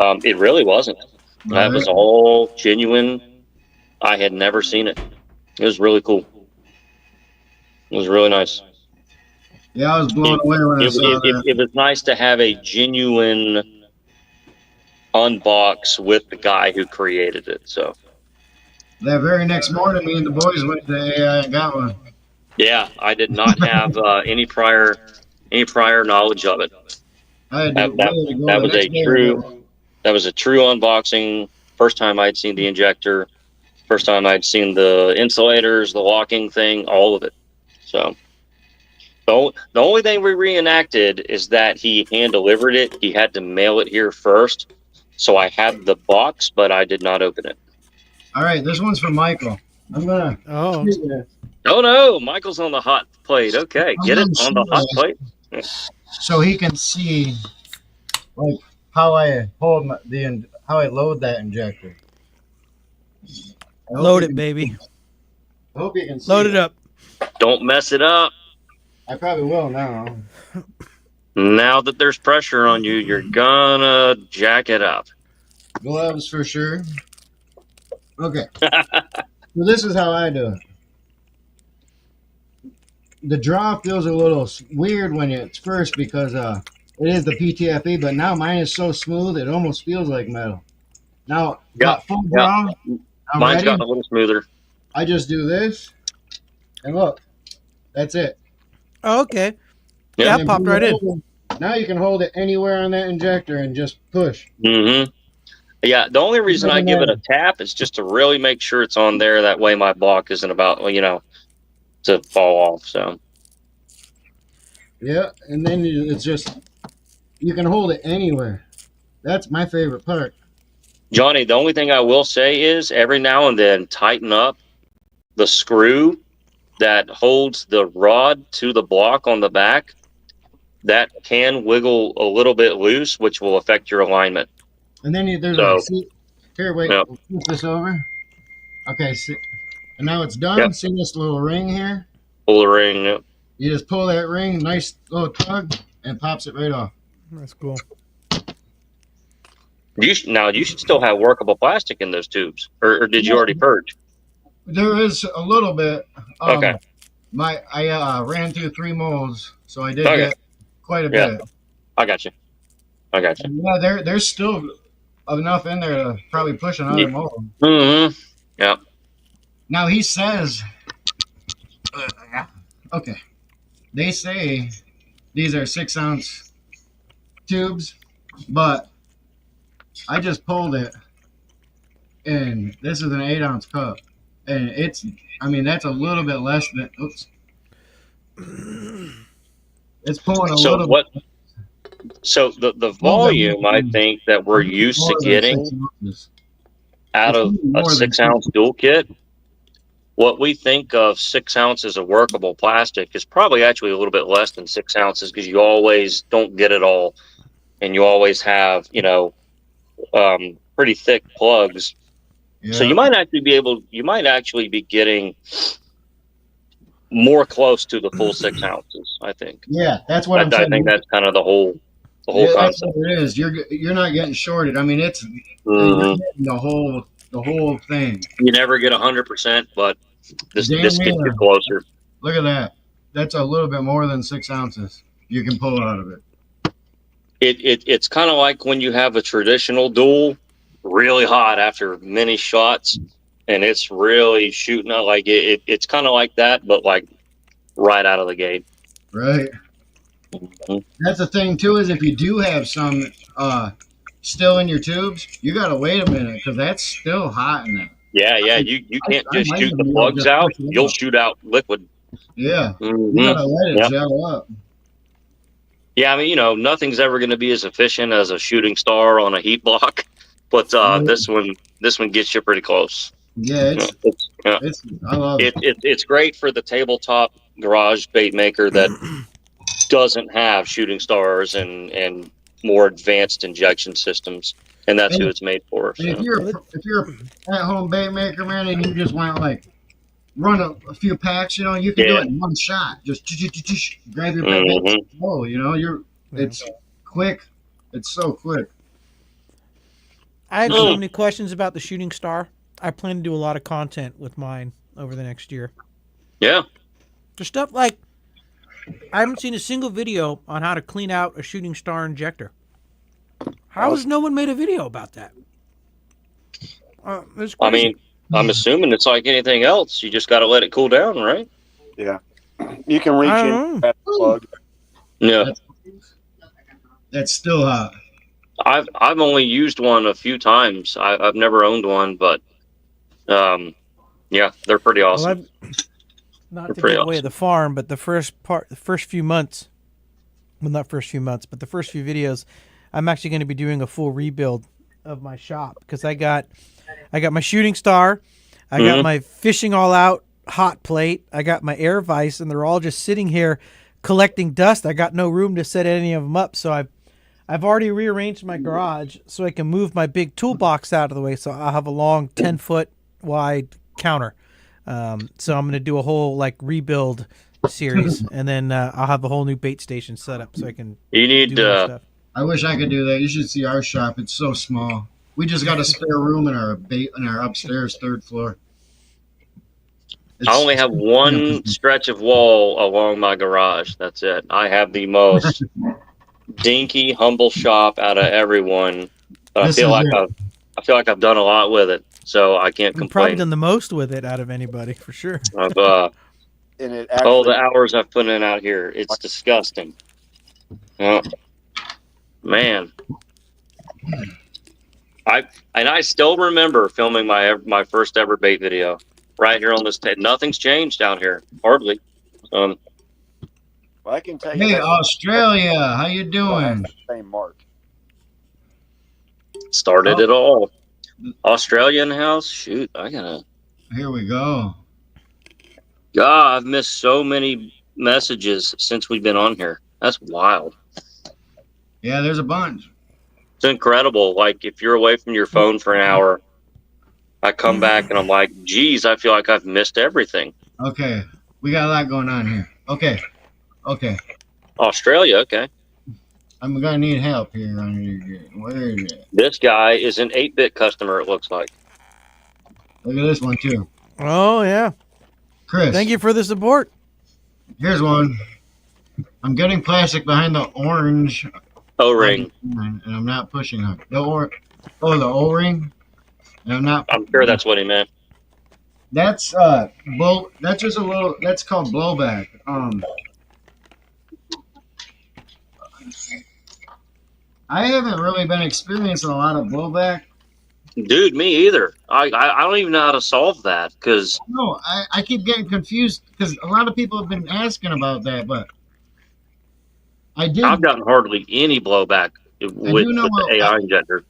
It really wasn't. That was all genuine. I had never seen it. It was really cool. It was really nice. Yeah, I was blown away when I saw that. It was nice to have a genuine unbox with the guy who created it. So that very next morning, me and the boys went to AI and got one. Yeah, I did not have any prior knowledge of it. That was a true unboxing. First time I'd seen the injector. First time I'd seen the insulators, the locking thing, all of it. So the only thing we reenacted is that he hand delivered it. He had to mail it here first. So I had the box, but I did not open it. All right, this one's for Michael. I'm gonna. Oh no, Michael's on the hot plate. Okay, get it on the hot plate. So he can see, like, how I hold how I load that injector. Load it, baby. I hope you can see. Load it up. Don't mess it up. I probably will now. Now that there's pressure on you, you're gonna jack it up. Gloves for sure. Okay. So this is how I do it. The draw feels a little weird when it's first because it is the PTFE, but now mine is so smooth it almost feels like metal. Now, got full draw. Mine's gotten a little smoother. I just do this, and look, that's it. Oh, okay. Yeah, it popped right in. Now you can hold it anywhere on that injector and just push. Mm-hmm. Yeah, the only reason I give it a tap is just to really make sure it's on there. That way my block isn't about, to fall off. So. Yeah, and then it's just, you can hold it anywhere. That's my favorite part. Johnny, the only thing I will say is every now and then tighten up the screw that holds the rod to the block on the back. That can wiggle a little bit loose, which will affect your alignment. And then there's a seat. Here, wait, flip this over. Okay, see, and now it's done. See this little ring here? Pull the ring, yep. You just pull that ring, nice little tug, and pops it right off. That's cool. You should still have workable plastic in those tubes, or did you already purge? There is a little bit. Okay. I ran through 3 molds, so I did Okay. get quite a Yeah. bit. I got you. Yeah, there's still enough in there to probably push another mold. Mm-hmm. Yeah. Now he says, okay, they say these are 6-ounce tubes, but I just pulled it, and this is an 8-ounce cup, and that's a little bit less than. Oops. It's pulling a So little. what? So the volume I think that we're used to getting out of a 6-ounce dual kit, what we think of 6 ounces of workable plastic is probably actually a little bit less than 6 ounces, because you always don't get it all, and you always have pretty thick plugs. Yeah. So you might actually be getting more close to the full 6 ounces. I think. Yeah, that's what I'm I saying. think that's kind of the whole That's concept. what it is. You're not getting shorted. I mean, you're Mhm. getting the whole thing. You never get 100%, but this Damn gets you near. closer. Look at that. That's a little bit more than 6 ounces you can pull out of it. It's kind of like when you have a traditional duel, really hot after many shots, and it's really shooting out like it's kind of like that, but like right out of the gate. Right. Mhm. That's the thing too, is if you do have some still in your tubes, you gotta wait a minute, because that's still hot in there. Yeah, you can't just might shoot even the be able to plugs just out. push it You'll up. shoot out liquid. Yeah. Mhm. You gotta let it Yep. gel up. Yeah, I mean, nothing's ever going to be as efficient as a shooting star on a heat block, but this one gets you pretty close. Yeah, Yeah. I love it. It's great for the tabletop garage bait maker that doesn't have shooting stars and more advanced injection systems, and that's who it's made for. And if So. you're at home bait maker, man, and you just want to like run a few packs, you can do it in one shot. Just grab your bait, it's quick. It's so quick. I have so many questions about the shooting star. I plan to do a lot of content with mine over the next year. Yeah. The stuff like, I haven't seen a single video on how to clean out a shooting star injector. How has no one made a video about that? It's crazy. I mean, I'm assuming it's like anything else. You just got to let it cool down, right? Yeah. You can reach in that plug. Yeah. That's still hot. I've only used one a few times. I've never owned one, but yeah, they're pretty awesome. Well, not to give away the farm, but the first few months, well, not first few months, but the first few videos, I'm actually going to be doing a full rebuild of my shop, because I got my shooting star, I got my fishing all out hot plate, I got my air vise, and they're all just sitting here collecting dust. I got no room to set any of them up, so I've already rearranged my garage so I can move my big toolbox out of the way, so I'll have a long 10-foot wide counter. So I'm going to do a whole rebuild series, and then I'll have a whole new bait station set up so I can do more stuff. I wish I could do that. You should see our shop. It's so small. We just got a spare room in our upstairs 3rd floor. I only have one stretch of wall along my garage. That's it. I have the most dinky, humble shop out of everyone, but I feel like I've done a lot with it, so I can't complain. Probably done the most with it out of anybody, for sure. The hours I've put in out here, it's disgusting. Man, I still remember filming my first ever bait video right here on this tape. Nothing's changed out here, hardly. Well, I can tell you. Hey, Australia, how you doing? Same mark. Started it all. Australia in the house. Shoot, I gotta. Here we go. God, I've missed so many messages since we've been on here. That's wild. Yeah, there's a bunch. It's incredible. Like, if you're away from your phone for an hour, I come back and I'm like, geez, I feel like I've missed everything. Okay, we got a lot going on here. Okay. Australia, okay. I'm gonna need help here. Where is it? This guy is an 8-bit customer, it looks like. Look at this one too. Oh yeah, Chris. Thank you for the support. Here's one. I'm getting plastic behind the orange O-ring. and I'm not pushing it. The O-ring. And I'm not. I'm sure that's what he meant. That's That's just a little. That's called blowback. I haven't really been experiencing a lot of blowback. Dude, me either. I don't even know how to solve that because No, I keep getting confused because a lot of people have been asking about that, but I've gotten hardly any blowback with the AI injector.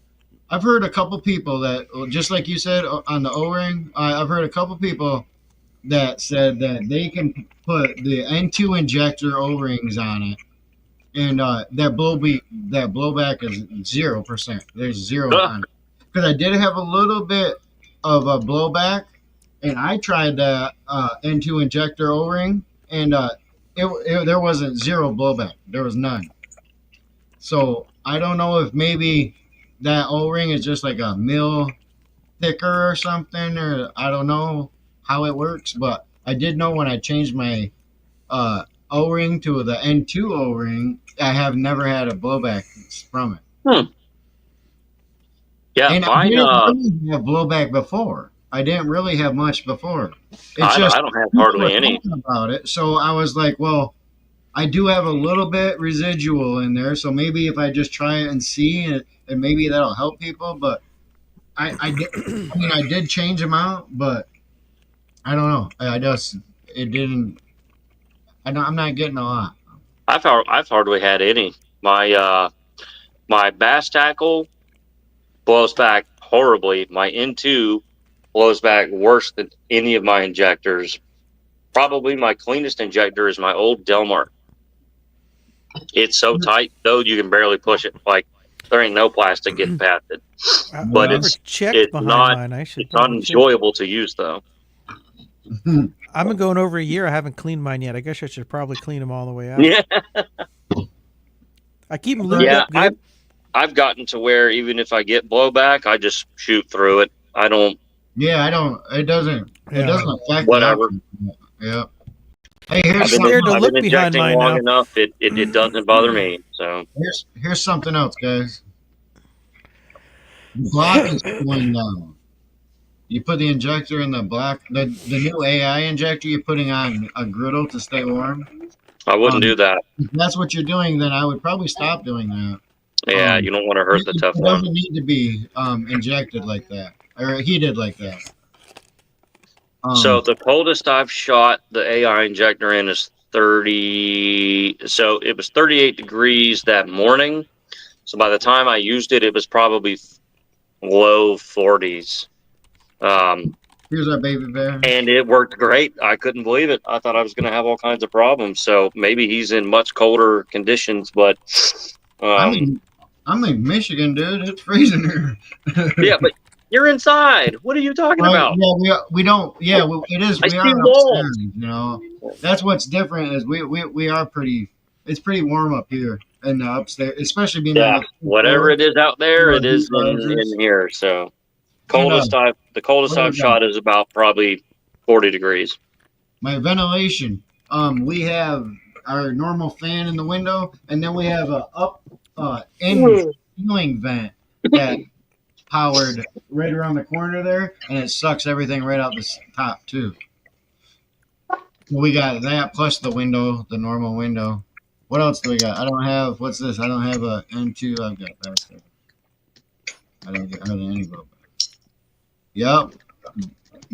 I've heard a couple people that, just like you said on the O-ring, I've heard a couple people that said that they can put the N2 injector O-rings on it, and that blowback is 0%. There's zero on it. Because I did have a little bit of a blowback, and I tried the N2 injector O-ring, and there wasn't zero blowback. There was none. So I don't know if maybe that O-ring is just like a mil thicker or something, or I don't know how it works, but I did know when I changed my O-ring to the N2 O-ring, I have never had a blowback from it. Yeah, and I didn't really have blowback before. I didn't really have much before. I don't have hardly any about it. So I was like, well, I do have a little bit residual in there, so maybe if I just try it and see, and maybe that'll help people. But I did change them out, but I don't know. It didn't. I'm not getting a lot. I've hardly had any. My bass tackle blows back horribly. My N2 blows back worse than any of my injectors. Probably my cleanest injector is my old Delmark. It's so tight though you can barely push it. Like there ain't no plastic getting past it. But it's not enjoyable to use though. I've been going over a year. I haven't cleaned mine yet. I guess I should probably clean them all the way out. Yeah. I keep them lubed up good. I've gotten to where even if I get blowback, I just shoot through it. I don't. Yeah, I don't. It doesn't. It doesn't affect whatever. Yeah. Hey, here's I've been injecting long enough. It doesn't bother me. So here's something else, guys. The block is going down. You put the injector in the block. The new AI injector you're putting on a griddle to stay warm. I wouldn't do that. If that's what you're doing, then I would probably stop doing that. Yeah, you don't want to hurt the Teflon. It doesn't need to be injected like that or heated like that. So the coldest I've shot the AI injector in is 30. So it was 38 degrees that morning. So by the time I used it, it was probably low 40s. Here's our baby bear. And it worked great. I couldn't believe it. I thought I was going to have all kinds of problems. So maybe he's in much colder conditions, but I'm in Michigan, dude. It's freezing here. Yeah, but you're inside. What are you talking about? Yeah, we don't. Yeah, it is. We are upstairs. You know, that's what's different. Is we are pretty. It's pretty warm up here in the upstairs, especially being. Yeah, whatever it is out there, it is in here. So the coldest I've shot is about probably 40 degrees. My ventilation. We have our normal fan in the window, and then we have a in ceiling vent that powered right around the corner there, and it sucks everything right out the top too. So we got that plus the window, the normal window. What else do we got? I don't have. What's this? I don't have a N2. I've got that. I don't get hardly any blowback. Yep,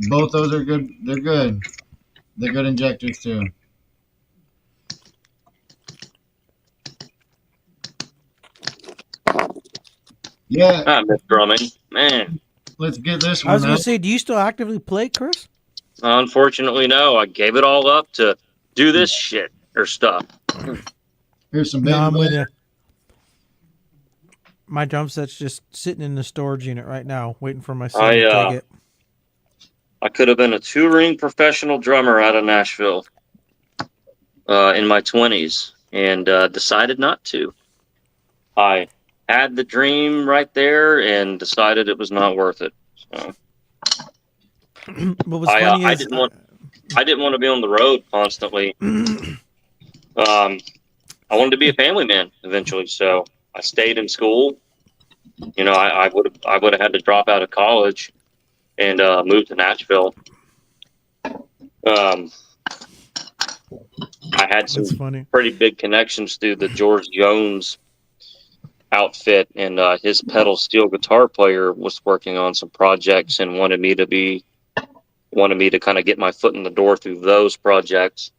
both those are good. They're good. They're good injectors too. Yeah. I miss drumming. Man. Let's get this one. I was going to say, do you still actively play, Chris? Unfortunately, no. I gave it all up to do this shit or stuff. Here's some I'm with you. My drum set's just sitting in the storage unit right now, waiting for my son to take it. I could have been a 2-ring professional drummer out of Nashville in my 20s and decided not to. I had the dream right there and decided it was not worth it. So what was funny I didn't want. I didn't want to be on the road constantly. I wanted to be a family man eventually, so I stayed in school. You know, I would have had to drop out of college and move to Nashville. I had some That's funny. pretty big connections through the George Jones outfit, and his pedal steel guitar player was working on some projects and wanted me to kind of get my foot in the door through those projects.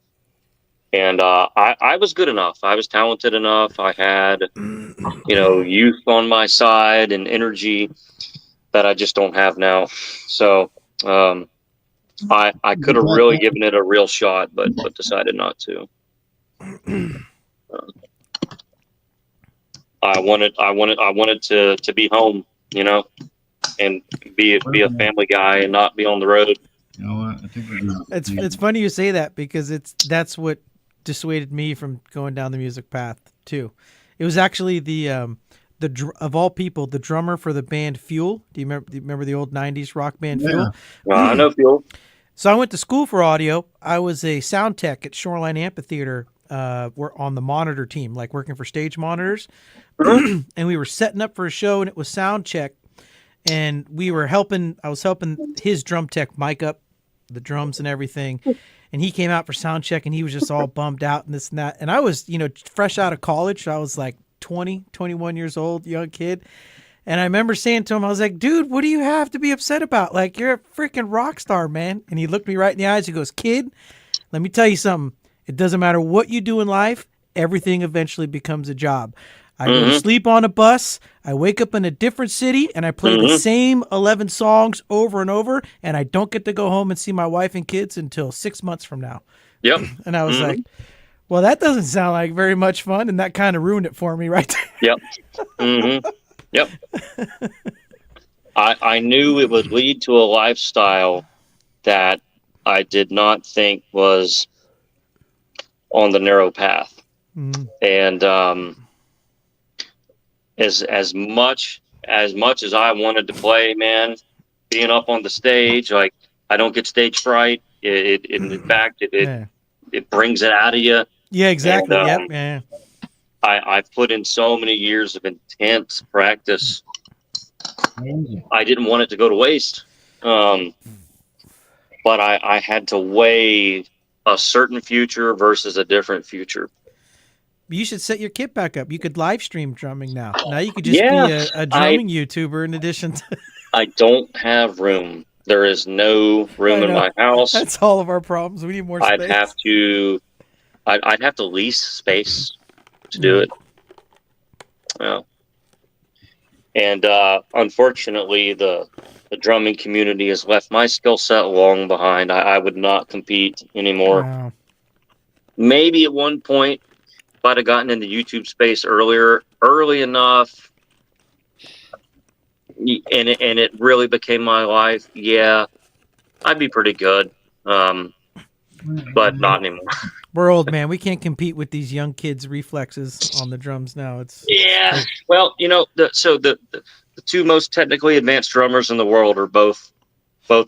And I was good enough. I was talented enough. I had, you know, youth on my side and energy that I just don't have now. So I could have really given it a real shot, but decided not to. I wanted to be home, you know, and be a family guy and not be on the road. You know what? I think we're gonna. It's funny you say that because that's what dissuaded me from going down the music path too. It was actually of all people, the drummer for the band Fuel. Do you remember the old 90s rock band Fuel? I know Fuel. So I went to school for audio. I was a sound tech at Shoreline Amphitheater. We're on the monitor team, like working for stage monitors. And we were setting up for a show, and it was sound check. And I was helping his drum tech mic up the drums and everything. And he came out for sound check, and he was just all bummed out and this and that. And I was, you know, fresh out of college. So I was like 20, 21 years old, young kid. And I remember saying to him, I was like, dude, what do you have to be upset about? Like, you're a freaking rock star, man. And he looked me right in the eyes. He goes, kid, let me tell you something. It doesn't matter what you do in life. Everything eventually becomes a job. I go to sleep on a bus. I wake up in a different city, and I play the same 11 songs over and over, and I don't get to go home and see my wife and kids until 6 months from now. Yep. And I was like, well, that doesn't sound like very much fun, and that kind of ruined it for me right there. Yep. Yep. I knew it would lead to a lifestyle that I did not think was on the narrow path. And as much as I wanted to play, man, being up on the stage, like, I don't get stage fright. In fact, it brings it out of you. Yeah, exactly. And, Yep. Yeah. I've put in so many years of intense practice. I didn't want it to go to waste. But I had to weigh a certain future versus a different future. You should set your kit back up. You could live stream drumming now. Now you could just be a drumming YouTuber in addition to... I don't have room. There is no room in my house. That's all of our problems. We need more space. I'd have to lease space to do it. Well, and unfortunately, the drumming community has left my skill set long behind. I would not compete anymore. Wow. Maybe at one point, if I'd have gotten in the YouTube space early enough, and it really became my life, yeah, I'd be pretty good. But not anymore. We're old, man. We can't compete with these young kids' reflexes on the drums now. Well, you know, the two most technically advanced drummers in the world are both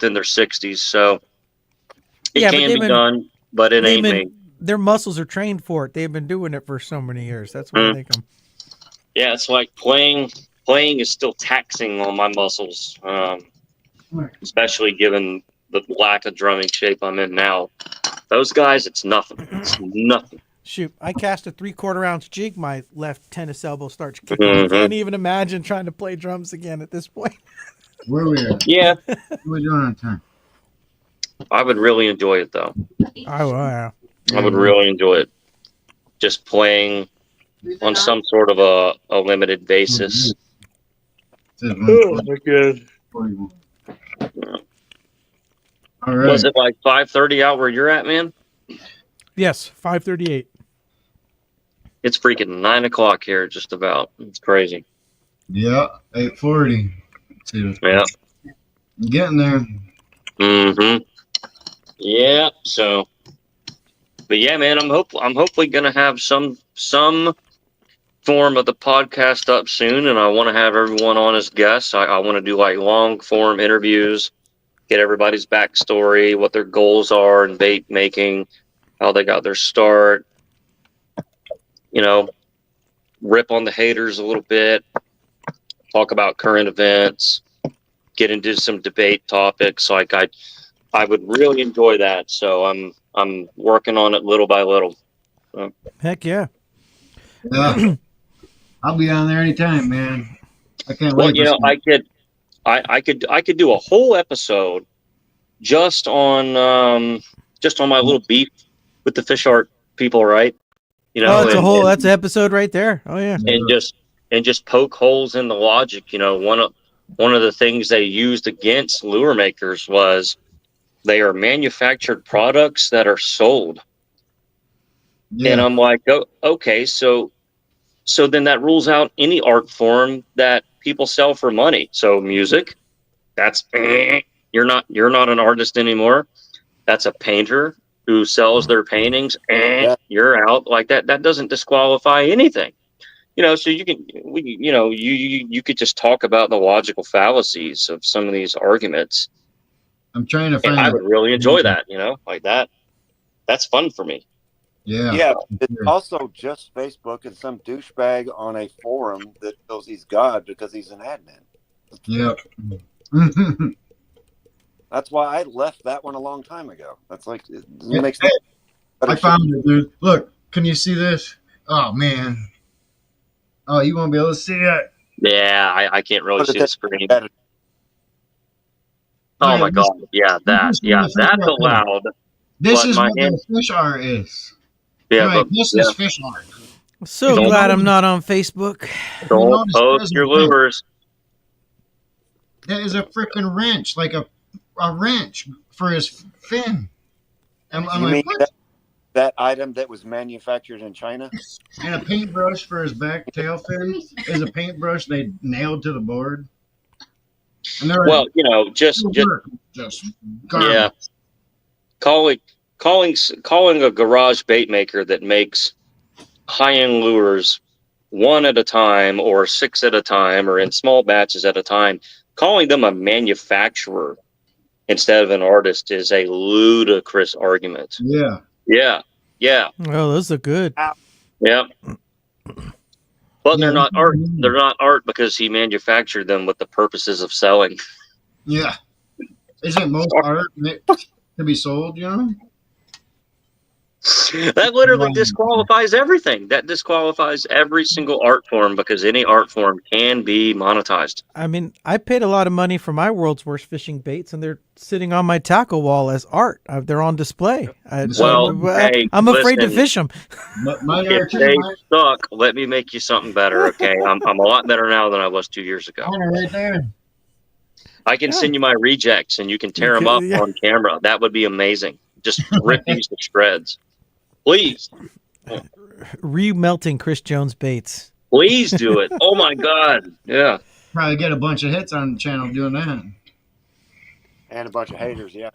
in their 60s, so it can be done, but it ain't me. Their muscles are trained for it. They've been doing it for so many years. That's why they come. Yeah, it's like playing is still taxing on my muscles, especially given the lack of drumming shape I'm in now. Those guys, it's nothing. It's nothing. Shoot, I cast a 3/4 ounce jig. My left tennis elbow starts kicking. I can't even imagine trying to play drums again at this point. Where are we at? Yeah. What are we doing on time? I would really enjoy it, though. I would really enjoy it. Just playing on some sort of a limited basis. Oh, good. All right. Was it like 5:30 out where you're at, man? Yes, 5:38. It's freaking 9 o'clock here, just about. It's crazy. Yeah, 8:40. Yeah. I'm getting there. Yeah. So, but yeah, man, I'm hopefully gonna have some form of the podcast up soon, and I want to have everyone on as guests. I want to do like long form interviews, get everybody's backstory, what their goals are in bait making, how they got their start. You know, rip on the haters a little bit, talk about current events, get into some debate topics. Like I would really enjoy that. So I'm working on it little by little. Heck yeah. Yeah. I'll be on there anytime, man. I can't Well, wait. you know, I could do a whole episode just on my little beef with the fish art people, right? You know, That's an episode right there. Oh yeah. and just poke holes in the logic. You know, one of the things they used against lure makers was they are manufactured products that are sold. Yeah. And I'm like, oh, okay, so then that rules out any art form that people sell for money. So music, that's you're not an artist anymore. That's a painter who sells their paintings. You're out. Like that. That doesn't disqualify anything. You know, so you could just talk about the logical fallacies of some of these arguments. I'm trying to find. And I would really enjoy that. You know, like that. That's fun for me. Yeah. Yeah. It's also just Facebook and some douchebag on a forum that feels he's God because he's an admin. Yep. That's why I left that one a long time ago. That's like it makes. Hey, I found it, dude. Look, can you see this? Oh man. Oh, you won't be able to see it. Yeah, I can't really see the screen. Oh Okay, my god. Yeah, that's allowed. This But is my what hand- the fish art is. Yeah, Right, but this is fish art. So Don't- glad I'm not on Facebook. don't notice post there's your a thing. lures. That is a freaking wrench, like a wrench for his fin. I'm You like, mean what? that item that was manufactured in China? And a paintbrush for his back tail fin is a paintbrush they nailed to the board. And they're Well, you know, just garbage. yeah. Calling a garage bait maker that makes high-end lures one at a time or six at a time or in small batches at a time, calling them a manufacturer instead of an artist is a ludicrous argument. Yeah. Yeah. Oh, those are good. Yeah. But Yeah, they're not that's art. what I mean. They're not art because he manufactured them with the purposes of selling. Yeah. Isn't most art to be sold, you know? That literally disqualifies everything. That disqualifies every single art form because any art form can be monetized. I mean, I paid a lot of money for my world's worst fishing baits, and they're sitting on my tackle wall as art. They're on display. Well, hey, I'm afraid to listen. fish them. Mine are If too. they suck, let me make you something better, okay? I'm a lot better now than I was 2 years ago. Mine are right there. I can send you my rejects and you can tear them up on camera. That would be amazing. Just rip these to shreds. Please. Remelting Chris Jones baits. Please do it. Oh my God. Yeah. Probably get a bunch of hits on the channel doing that. And a bunch of haters, yeah.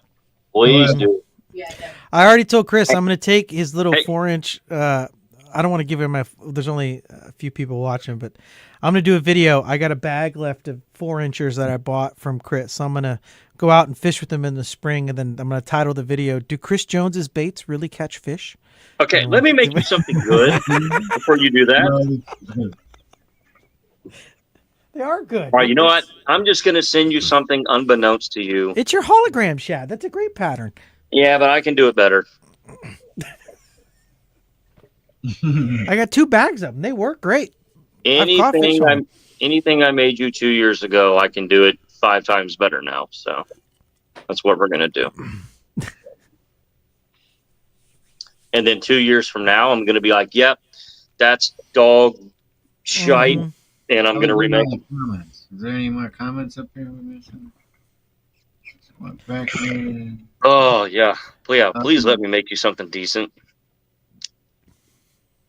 Please do. Yeah, I already told Chris I'm going to take his little Hey. 4-inch. I don't want to give him there's only a few people watching, but I'm going to do a video. I got a bag left of 4-inchers that I bought from Chris. So I'm going to go out and fish with them in the spring, and then I'm going to title the video, "Do Chris Jones's baits really catch fish?" Okay, let me make you something good before you do that. They are good. All right, you know what? I'm just going to send you something unbeknownst to you. It's your hologram shad. That's a great pattern. Yeah, but I can do it better. I got 2 bags of them. They work great. I've caught fish on 'em. Anything I made you 2 years ago, I can do it 5 times better now. So that's what we're going to do. And then 2 years from now, I'm going to be like, yep, that's dog shite. Mhm. And I'm going to remake it. Comments. Is there any more comments up here? Back in. Oh, yeah. Please let me make you something decent.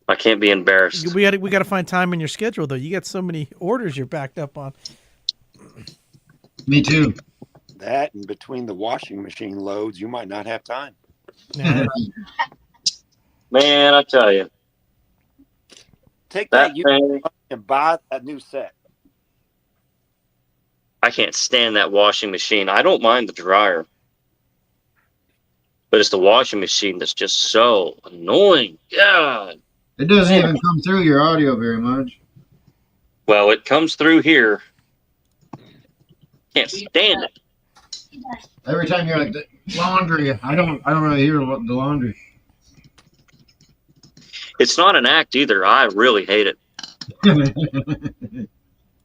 I can't be embarrassed. We got to find time in your schedule though. You got so many orders you're backed up on. Me too. That and between the washing machine loads, you might not have time. Yeah. Man, I tell you. Take That that thing, and buy that new set. I can't stand that washing machine. I don't mind the dryer, but it's the washing machine that's just so annoying. God. It doesn't even come through your audio very much. Well, it comes through here. Can't stand it. Every time you're like, laundry, I don't really hear the laundry. It's not an act either. I really hate it.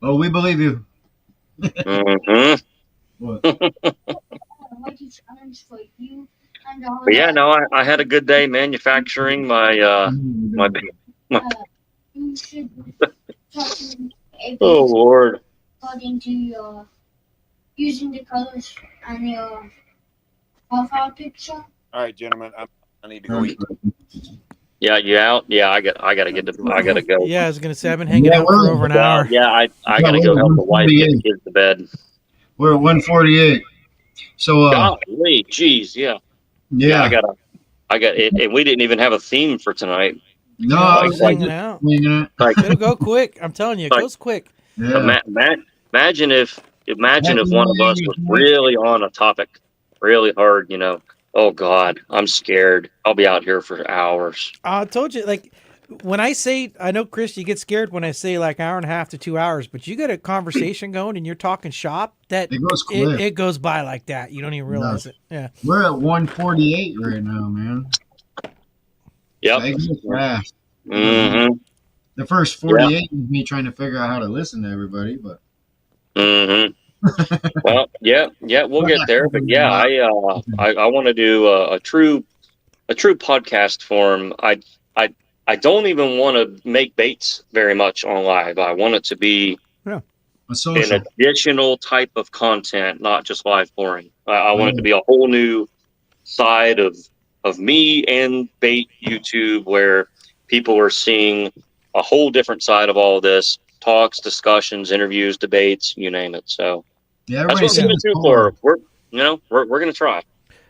Oh, we believe you. Mm-hmm. What? What is challenge for you and all But yeah, that? no, I had a good day manufacturing my You should talk to a Oh Lord. according to your using the colors and your profile picture. All right, gentlemen, I need to go eat. Yeah, you out? Yeah, I gotta go. Yeah, I was gonna say I've been hanging Yeah, out for over an hour. Yeah, I gotta go help the wife get the kids to bed. We're at 148. So Golly, geez, yeah. yeah. I got it, and we didn't even have a theme for tonight. No, Yeah, I I was was like, hanging out. winging it. Like, It'll go quick. I'm telling you, it Like- goes quick. Yeah. imagine if one of us was really on a topic, really hard. Oh God, I'm scared. I'll be out here for hours. I told you, like, when I say, I know, Chris, you get scared when I say like hour and a half to 2 hours, but you get a conversation going and you're talking shop, that It goes quick. it goes by like that. You don't even realize it. Yeah. We're at 148 right now, man. Yep. It goes fast. Mm-hmm. The first 48 is me trying to figure out how to listen to everybody, but Mm-hmm. Well, yeah, we'll get there. But yeah, I want to do a true podcast form. I don't even want to make baits very much on live. I want it to be a an social. additional type of content, not just live pouring. I want it to be a whole new side of me and bait YouTube, where people are seeing a whole different side of all this: talks, discussions, interviews, debates, you name it. So Yeah, that's what we're gonna do for. We're gonna try.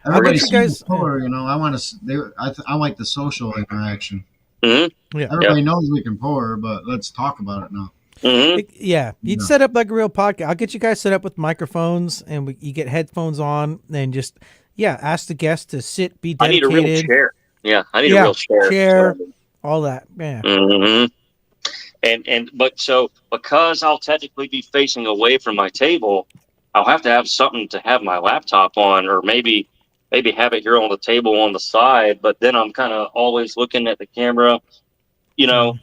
Everybody you guys- pour, I want to. I like the social interaction. Mm-hmm. Yeah. Everybody knows we can pour, but let's talk about it now. Mm-hmm. Yeah, you'd set up like a real podcast. I'll get you guys set up with microphones, and you get headphones on, and just ask the guest to sit, be I need dedicated. a real chair. Yeah, I need a real chair. All that. Yeah. Mm-hmm. But because I'll technically be facing away from my table, I'll have to have something to have my laptop on, or maybe have it here on the table on the side. But then I'm kind of always looking at the camera,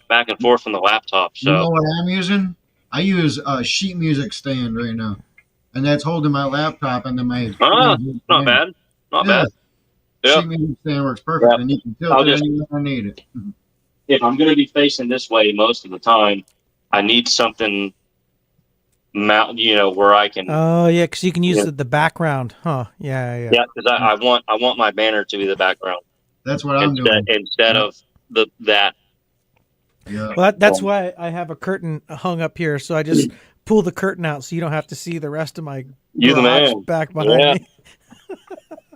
back and forth from the laptop. So You know what I'm using? I use a sheet music stand right now, and that's holding my laptop and then my. not bad. Not bad. Yeah. Sheet music stand works perfect, and you can tilt it anywhere I need it. If I'm going to be facing this way most of the time, I need something where I can. Oh yeah, because you can use the background, huh? Yeah. Yeah, because I want my banner to be the background. That's what I'm doing. Instead of that. Yeah. Well, that's why I have a curtain hung up here, so I just pull the curtain out so you don't have to see the rest of my You the garage man. back behind me.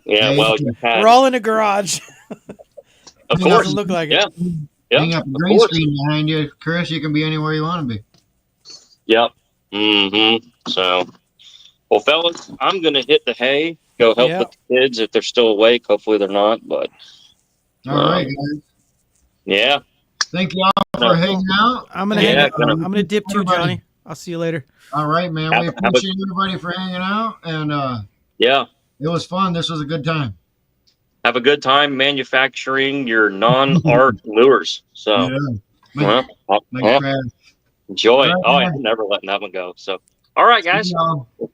Yeah, well, We're all in a garage. of It course. doesn't look like Yeah. it. Hang Yep. up a green screen behind you, Chris. You can be anywhere you want to be. Yep. Mm-hmm. So, well, fellas, I'm gonna hit the hay. Go help with the kids if they're still awake. Hopefully, they're not. But All right, guys. yeah. Thank you all for hanging out. I'm gonna dip too, Johnny. I'll see you later. All right, man. We appreciate everybody for hanging out, and it was fun. This was a good time. Have a good time manufacturing your non-art lures. So, enjoy. Right, I'm never letting that one go. So, all right, guys.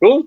Cool.